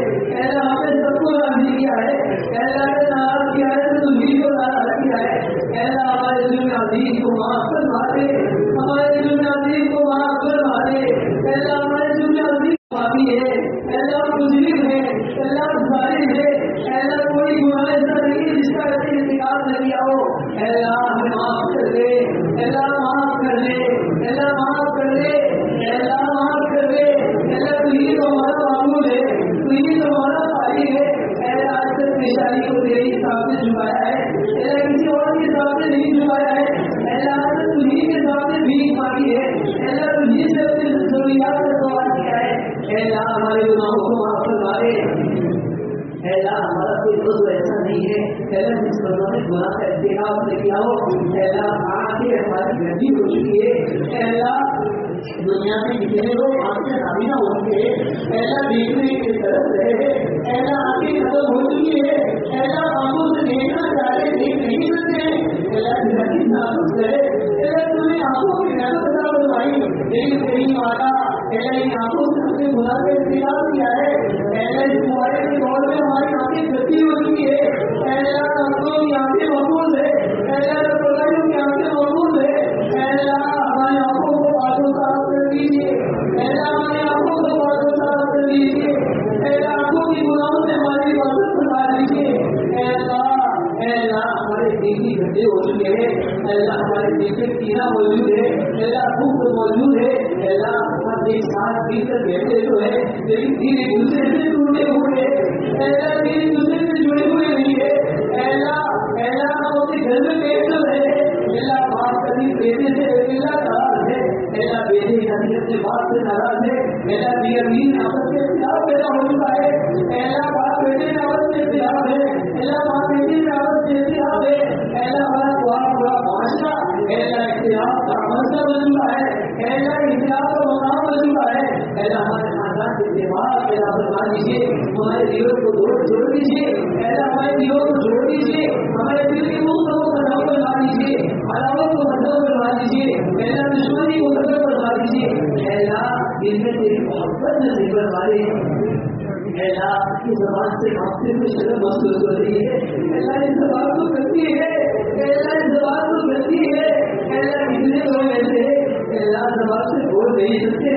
اللہ ہم نے سب کو راضی کیا ہے اللہ نے ناراض کیا ہے تو تجھی کو ناراض کیا ہے اللہ ہمارے ظلم عظیم کو معاف فرما دے ہمارے ظلم عظیم کو معاف فرما دے اللہ ہمارے ظلم عظیم معافی ہے اللہ مجرم ہے اللہ ظالم ہے اللہ کوئی گناہ ایسا نہیں جس کا ارتکاب نہ کیا ہو اللہ ہمیں معاف کر دے اللہ معاف کر دے اللہ معاف کر دے اللہ معاف کر دے اللہ تو ہی تو ہمارا معمول ہے تو ہی تو ہمارا خالی ہے اللہ آج تک پیشانی کو تیرے حساب سے جھکایا ہے اللہ کسی اور کے حساب سے نہیں جھکایا ہے اللہ آج تک تجھی کے حساب سے بھیک مانگی ہے اللہ تجھی سے اپنی ضروریات کا سوال کیا ہے اللہ ہمارے گناہوں کو معاف فرما دے اللہ ہمارا کوئی دوست ایسا نہیں ہے اللہ جس بندوں نے گناہ کا ارتکاب نہ کیا ہو اللہ آنکھیں ہماری گندی ہو چکی ہے اللہ دنیا میں کتنے لوگ آنکھیں نابینا ہو چکے ہیں اللہ دیکھنے کی طرف رہے اللہ آنکھیں ختم ہو چکی ہے اللہ آنکھوں سے دیکھنا چاہے دیکھ نہیں سکتے ہیں اللہ زندگی نازک ہے اللہ تم نے آنکھوں کی نعمت عطا فرمائی لیکن کہیں مانا اللہ ان آنکھوں سے ہم نے گناہ کا ارتکاب کیا ہے اللہ اس موبائل کے دور میں ہماری آنکھیں گندی ہو چکی ہے اللہ آنکھوں کی آنکھیں محفوظ ہے اللہ پروائیوں کی آنکھیں محفوظ ہے اللہ ہماری آنکھوں کو پاک و صاف کر دیجیے اللہ ہماری آنکھوں کو پاک و صاف کر دیجیے اللہ آنکھوں کی گناہوں سے ہماری حفاظت فرما دیجیے اللہ ہمارے دیکھی گھنٹے ہو چکے ہیں اللہ ہمارے دیکھے کینا موجود ہے اللہ بھوک موجود ہے اللہ ہم ایک ساتھ مل کر بیٹھے تو ہے لیکن دین ایک دوسرے سے ٹوٹے ہوئے اللہ دین ایک دوسرے سے جڑے ہوئے نہیں ہے اللہ ہم اپنے گھر میں بیٹھ کر رہے اللہ بات کرنی بیٹے سے اللہ ناراض ہے اللہ بیٹے کبھی اپنے بات سے ناراض ہے اللہ بیوی آپس میں اختلاف پیدا ہو چکا ہے اللہ باپ بیٹے میں آپس میں اختلاف ہے اللہ باپ بیٹے میں آپس میں اختلاف ہے اللہ ہمارا پورا معاشرہ اللہ اختلاف کا مسئلہ بن چکا ہے اللہ اختلاف کا مقام بن چکا ہے اللہ ہمارے خاندان کے تہوار پیدا فرما دیجیے ہمارے دیور کو جوڑ دیجیے اللہ ہمارے دیور کو جوڑ دیجیے ہمارے دل کے منہ کو ختم کروا دیجیے عداوت کو ختم کروا دیجیے اللہ دشمنی کو ختم کروا دیجیے اللہ دل میں تیری محبت نصیب فرما دے اللہ کی زبان سے آپ سے کچھ شرم محسوس ہو رہی ہے اللہ اس زبان کو کرتی ہے اللہ اس زبان کو کرتی ہے اللہ کتنے لوگ ایسے اللہ زبان سے بول نہیں سکتے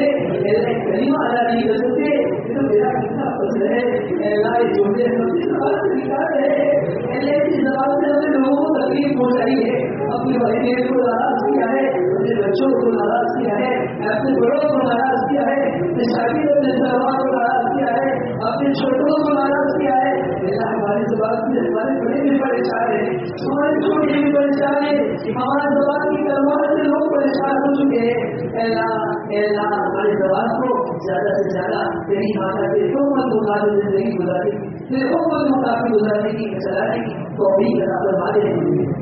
اللہ کلمہ ادا نہیں کر سکتے تو میرا کتنا فضل ہے اللہ اس جملے ہم اپنی زبان سے نکال رہے ہیں اللہ کی زبان سے ہم نے لوگوں کو تکلیف پہنچائی ہے اپنے والدین کو ناراض کیا ہے اپنے بچوں کو ناراض کیا ہے اپنے بڑوں کو ناراض کیا ہے اپنے شاگرد اپنے طلباء کو ناراض کیا ہے اپنے چھوٹوں کو ناراض کیا ہے اللہ ہماری زبان سے ہمارے بڑے بھی پریشان ہیں ہمارے چھوٹے بھی پریشان ہیں ہمارے زبان کی تلوار سے لوگ پریشان ہو چکے ہیں اللہ ہماری زبان کو زیادہ سے زیادہ تیری ماتا کے حکمت مطابق زندگی گزارے تیرے حکمت مطابق گزارنے کی چلانے کی توفیق عطا فرما دے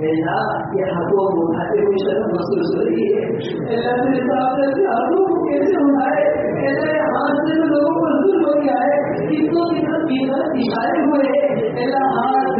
اللہ یہ ہاتھوں کو اٹھاتے ہوئے شرم محسوس ہو رہی ہے اللہ تیرے سامنے سے ہاتھوں کو کیسے اٹھائے اللہ ہاتھ سے لوگوں کو ظلم ہو گیا ہے کتنوں کی طرف اشارے ہوئے اللہ ہاتھ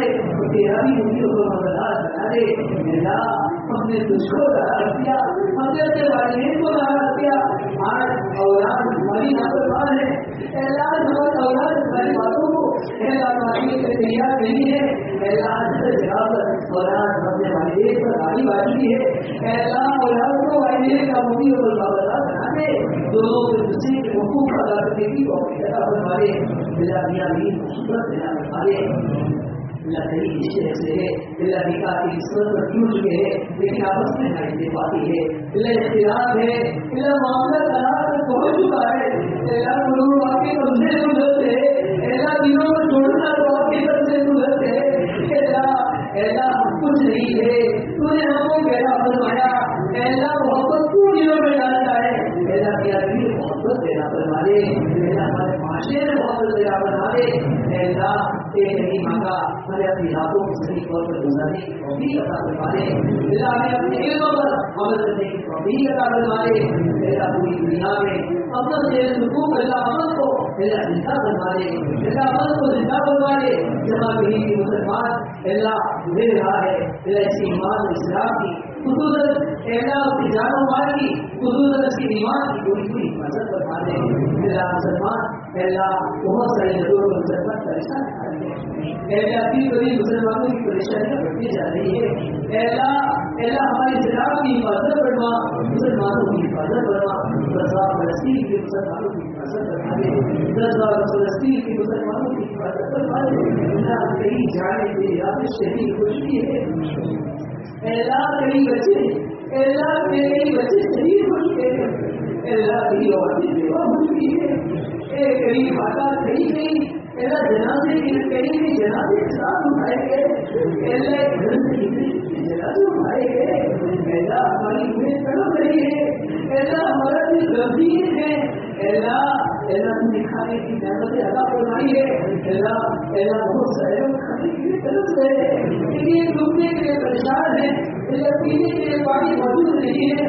دے، تیرا بھی مجھے مددگار بنا دے. اللہ ہم نے تجھ کو ناراض کیا، ہم نے اپنے والدین کو ناراض کیا، آج اولاد ہماری نافرمان ہے. اللہ ہماری اولاد ہماری باتوں کو اللہ ماننے کے تیار نہیں ہے. اللہ جناب اولاد اپنے والدین پر غالب آتی ہے. اللہ اولاد کو والدین کا مبی اور بابا بنا دے، دونوں کے دوسرے کے حقوق ادا کرنے کی توفیق فرما دے. اللہ میاں بھی خوبصورت بنا فرما دے. اللہ کئی رشتے ایسے ہے اللہ نکاح کی قسمت پر ٹوٹ چکے ہیں لیکن آپس میں نہ دے پاتی ہے. اللہ اختلاف ہے، اللہ معاملہ طلاق تک پہنچ چکا ہے. اللہ لوگ آپ کے قبضے سے گزرتے ہیں، اللہ دنوں کو چھوڑنا تو آپ کے قبضے سے گزرتے ہیں. اللہ کچھ نہیں ہے، تو نے ہم کو پیدا فرمایا. اللہ محبت کو دنوں میں ڈالتا ہے. اللہ کیا بھی محبت دینا فرما دے. اللہ ہمارے معاشرے میں محبت دینا فرما دے. اللہ نہیں مانگا ہمیں اپنی راتوں کو صحیح طور پر گزارنے کی توفیق عطا فرما دے. اللہ ہمیں اپنے علم پر عمل کرنے کی توفیق عطا فرما دے. اللہ پوری دنیا میں اپنا حقوق اللہ عمل کو اللہ زندہ فرما دے. اللہ عمل کو زندہ فرما دے. جمع کہیں کی مسلمان اللہ دے رہا ہے. اللہ اس کی ایمان اسلام کی خصوصاً اللہ اس کی جان و مال کی خصوصاً اس کی ایمان کی پوری پوری حفاظت فرما دے. اللہ مسلمان اللہ بہت ساری جگہوں پر مسلمان پریشان کر رہے ہیں. اللہ کی بڑی مسلمانوں کی پریشانیاں بڑھتی جا رہی ہے. اللہ ہماری جناب کی حفاظت فرما، مسلمانوں کی حفاظت فرما. 10 بار فلسطین کے مسلمانوں کی حفاظت فرما دے. 10 بار فلسطین کے مسلمانوں کی حفاظت فرما دے. اللہ کئی جانے کے یاد شہید ہو چکی ہے. اللہ کئی بچے شہید ہو چکے ہیں. اللہ کئی عورتیں بیوہ ہو چکی ہے. کئی ماتا کئی اللہ جنازے کے جنازے کے ساتھ اٹھائے گئے. اللہ گھر سے جنازے اٹھائے گئے. اللہ ہماری امید تڑپ رہی ہے. اللہ ہمارا دل غمگین ہے. اللہ تم نے کھانے کی نعمت عطا فرمائی ہے. اللہ بہت سارے لوگ کھانے کے لیے ترس رہے ہیں لیکن ڈوبنے کے لیے پریشان ہے. اللہ پینے کے لیے پانی موجود نہیں ہے.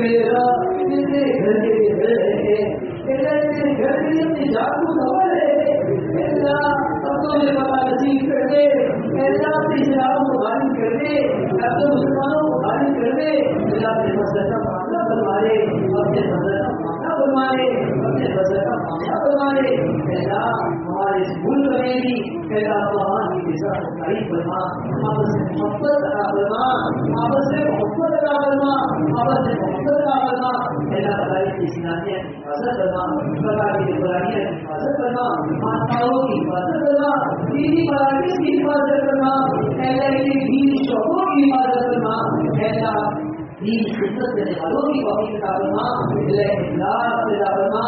میرا گھر کے لیے گھر رہے ہیں. گھر کے لیے اپنی جان کو سنبھال رہے ہیں. اللہ اب تو مجھے پتا نصیب کر دے. اللہ اپنی اسلام کو غالب کر دے. اپنے مسلمانوں کو غالب کر دے. اللہ اپنے فضل کا معاملہ فرما دے. اپنے فضل کا معاملہ فرما دے. اپنے فضل کا معاملہ فرما دے. اللہ ہمارے اسکول بنے گی. اللہ وہاں کی فضا کو قریب فرما. آپس میں محبت عطا فرما. آپس میں محبت عطا فرما. آپس میں محبت عطا فرما. اللہ تعالی کی اسلامیہ کی حفاظت فرما. خدا کی برائیاں کی حفاظت فرما. ماتاؤں کی حفاظت فرما. دینی مراکز کی حفاظت فرما. اللہ کے دین شعبوں کی حفاظت فرما. اللہ دین خدمت کرنے والوں کی توفیق عطا فرما. اللہ اخلاص پیدا فرما.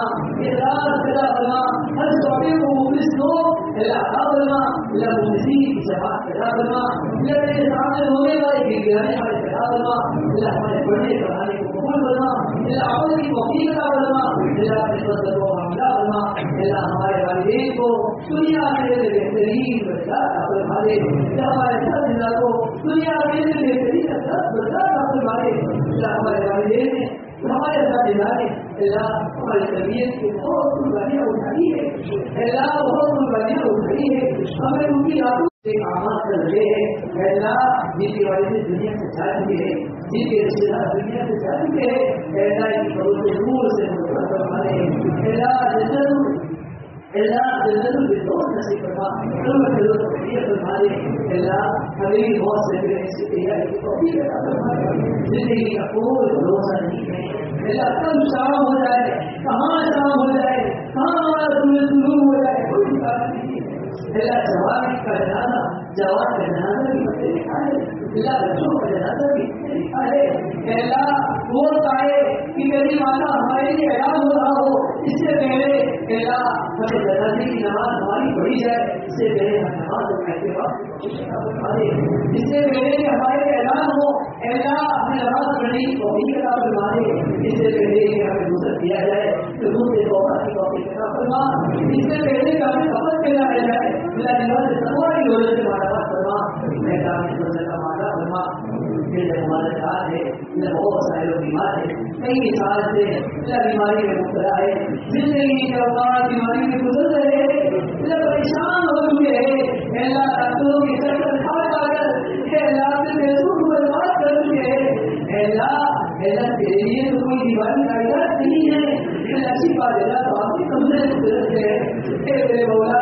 اخلاص پیدا فرما. ہر شعبے کو مخلص لوگ اللہ عطا فرما. اللہ مخلصین کی جماعت پیدا فرما. اللہ میرے سامنے ہونے والے گرانے والے پیدا فرما. اللہ ہمارے پڑھنے پڑھانے کو قبول فرما. اللہ عمل کی توفیق عطا فرما. اللہ اپنے فضل کو معاملہ فرما. اللہ ہمارے والدین کو دنیا میں بہترین برکات عطا فرما دے. اللہ ہمارے ساتھ کو دنیا میں بہترین برکات عطا فرما دے. اللہ ہمارے والدین نے ہمارے ساتھ اللہ ہماری طبیعت کی بہت قربانیاں اٹھائی ہے. اللہ بہت قربانیاں اٹھائی ہے. ہمیں ان کی راتوں سے آماد کر رہے ہیں. اللہ جن کے والد دنیا سے جا چکے ہیں، جن کے رشتے دار دنیا سے جا چکے ہیں، اللہ کی قبول سے دور سے فرما دے. اللہ جنت الفردوس نصیب فرما. فرما دے. اللہ ہمیں بہت سے تیاری کی توفیق عطا فرما دے. زندگی کا کوئی بھروسہ نہیں ہے. اللہ کب شام ہو جائے، کہاں شام ہو جائے، کہاں ہمارا سورج طلوع ہو جائے، کوئی بات نہیں ہے. اللہ جوان کا جنازہ بھی بچے لکھا ہے. اللہ بچوں کا جنازہ بھی لکھا ہے. اللہ وہ چاہے کہ میری ماتا ہمارے لیے اعلان ہو رہا ہو، اس سے پہلے اللہ ہمیں جنازے کی نماز ہماری پڑھی جائے. اس سے پہلے ہم نماز پڑھنے کے بعد اس سے پہلے کہ ہمارے اعلان ہو اللہ ہمیں نماز پڑھنے کی توفیق عطا فرما دے. اس سے پہلے کہ ہمیں گزر دیا جائے تو دوسرے توبہ کی توفیق عطا فرما. اس سے پہلے کہ ہمیں خبر پھیلایا جائے اللہ نماز تقوی کی دولت سے مالا فرما. میدان فضل کا مالا فرما. یہ مبارکات ہے. بہت سارے لوگ بیمار ہیں, کئی سال سے بیماری میں مبتلا ہے, زندگی کے اوقات بیماری میں گزر رہے ہیں, پریشان ہو چکے ہیں. اللہ ڈاکٹروں کی چکر کھا کھا کر اللہ سے محسوس برباد کر چکے ہیں. اللہ تیرے لیے تو کوئی بیماری کا علاج نہیں ہے. ایسی بات اللہ تو آپ کی کمزے گزرتے ہیں. میرے مولا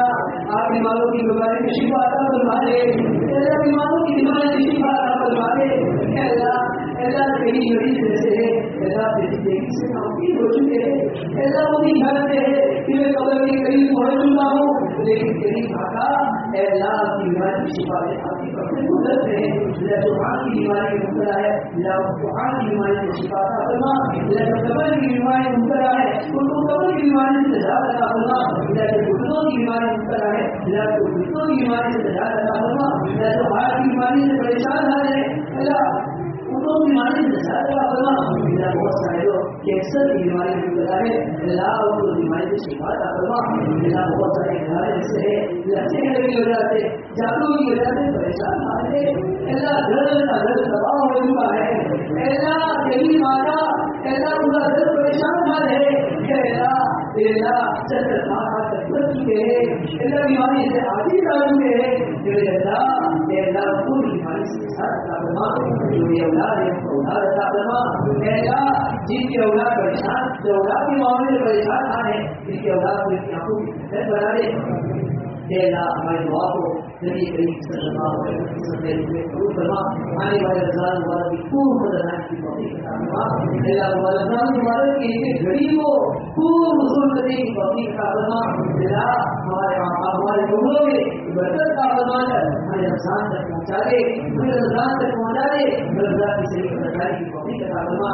آپ بیماروں کی بیماری میں شفا عطا فرما دے. اللہ بیماروں کی بیماری میں شفا عطا فرما دے. اللہ تیری مریض جیسے ہے, اللہ تیری زندگی سے کافی ہو چکے ہیں. اللہ وہ بھی گھر سے ہے کہ میں قبر کے قریب پہنچ چکا ہوں, لیکن تیری بھاگا اللہ کی بیماری کی شفا دے. آپ کی کپڑے گزرتے ہیں. اللہ سبحان کی بیماری میں مبتلا ہے, اللہ سبحان کی بیماری سے شفا عطا فرما. اللہ قبر کی بیماری میں مبتلا ہے, ان کو قبر کی بیماری سے نجات عطا فرما. اللہ گھٹنوں کی بیماری میں مبتلا ہے, اللہ کو گھٹنوں کی بیماری سے نجات عطا فرما. اللہ جو ہارٹ کی بیماری سے پریشان آ رہے ہیں, اللہ اردو بیماری سے نجات عطا فرما. اللہ بہت سارے لوگ کینسر کی بیماری میں مبتلا ہے, اللہ اردو بیماری سے شفا عطا فرما. اللہ بہت سارے بیماری ایسے ہے, اللہ چہرے کی وجہ سے, جادو کی وجہ سے پریشان آ رہے ہیں. اللہ گھر کا گھر تباہ ہو چکا ہے. اللہ تیری ماتا, اللہ ان کا گھر پریشان آ رہے ہیں. اللہ چکر کھا کھا کر بچ چکے ہیں. اللہ بیماری سے عاجز آ چکے ہیں. اللہ پوری بیماری سے ساتھ عطا فرما. جو یہ اولاد ہے اولاد عطا فرما. اللہ جن کی اولاد پریشان, جو اولاد کے معاملے میں پریشان آ رہے ہیں, جن کی اولاد کو اپنی آنکھوں کی بہتر بنا دے. اللہ ہماری دعا کو نبی کریم صلی اللہ علیہ وسلم میں قبول فرما. آنے والے رمضان مبارک کی خوب گزرنے کی توفیق عطا فرما. اللہ رمضان مبارک کی ایک گھڑی کو خوب وصول کرنے کی توفیق عطا فرما. اللہ ہمارے لوگوں میں برکت کا فرما کر ہمیں رمضان تک پہنچا دے, ہمیں رمضان تک پہنچا دے. رمضان کی صحیح برداری کی توفیق عطا فرما.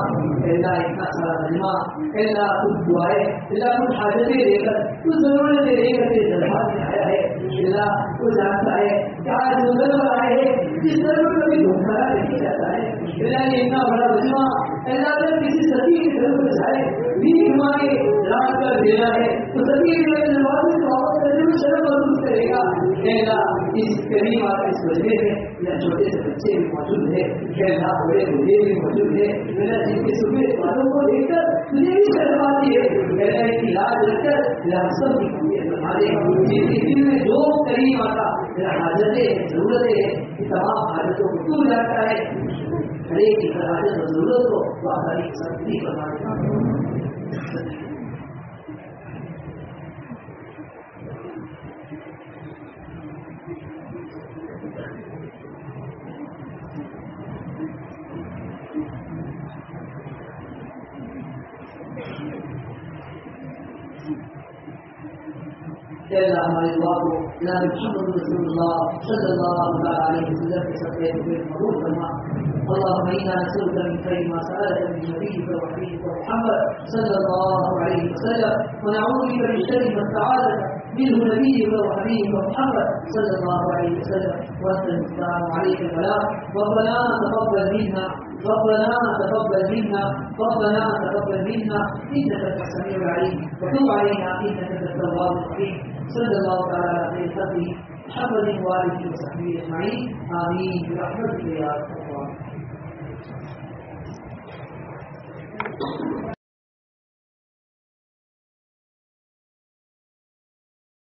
اللہ اتنا سارا مجمع, اللہ کچھ دعائیں, اللہ کچھ حاجتیں لے کر, کچھ ضرورتیں لے کر کے دربار میں آیا ہے. اللہ کو جانتا ہے کیا ضرورت پر آئے ہیں, جس ضرورت کا بھی دھوکہ نہیں جاتا ہے. اللہ نے اتنا بڑا مجمع, اللہ اگر کسی سبھی کی ضرورت جائے بھی مانگے رات کر دینا ہے تو سبھی نماز سے واپس کرنے میں شرم محسوس کرے گا. اللہ اس کریم آپ اس مجمے میں اللہ چھوٹے سے بچے بھی موجود ہے, اللہ بڑے بوڑھے بھی موجود ہے. اللہ جن کے صبح والوں کو دیکھ کر تجھے بھی شرم آتی ہے, اللہ کی لاج رکھ کر اللہ سب کی قوت بنا دے. جن کے دل میں جو کریم آتا حاجتیں ضرورتیں, تمام حاجتوں کو تو جانتا ہے. ہر ایک کی حاجت اور ضرورت کو تو آسانی کے ساتھ بھی بنا دیتا. اللہ ہماری دعا کو جناب محمد رسول اللہ صلی اللہ علیہ وسلم کے صدقے میں قبول فرما. اللهم انا نسألك من خير ما سألك من نبيك وحبيبك محمد صلى الله عليه وسلم, ونعوذ بك من شر ما استعاذك منه نبيك وحبيبك محمد صلى الله عليه وسلم, وانت المستعان عليك البلاغ. ربنا تقبل منا, ربنا تقبل منا, ربنا تقبل منا انك انت السميع العليم, وتب علينا انك انت التواب الرحيم. صلى الله تعالى على خير محمد وآله وصحبه أجمعين. آمين برحمتك يا رب.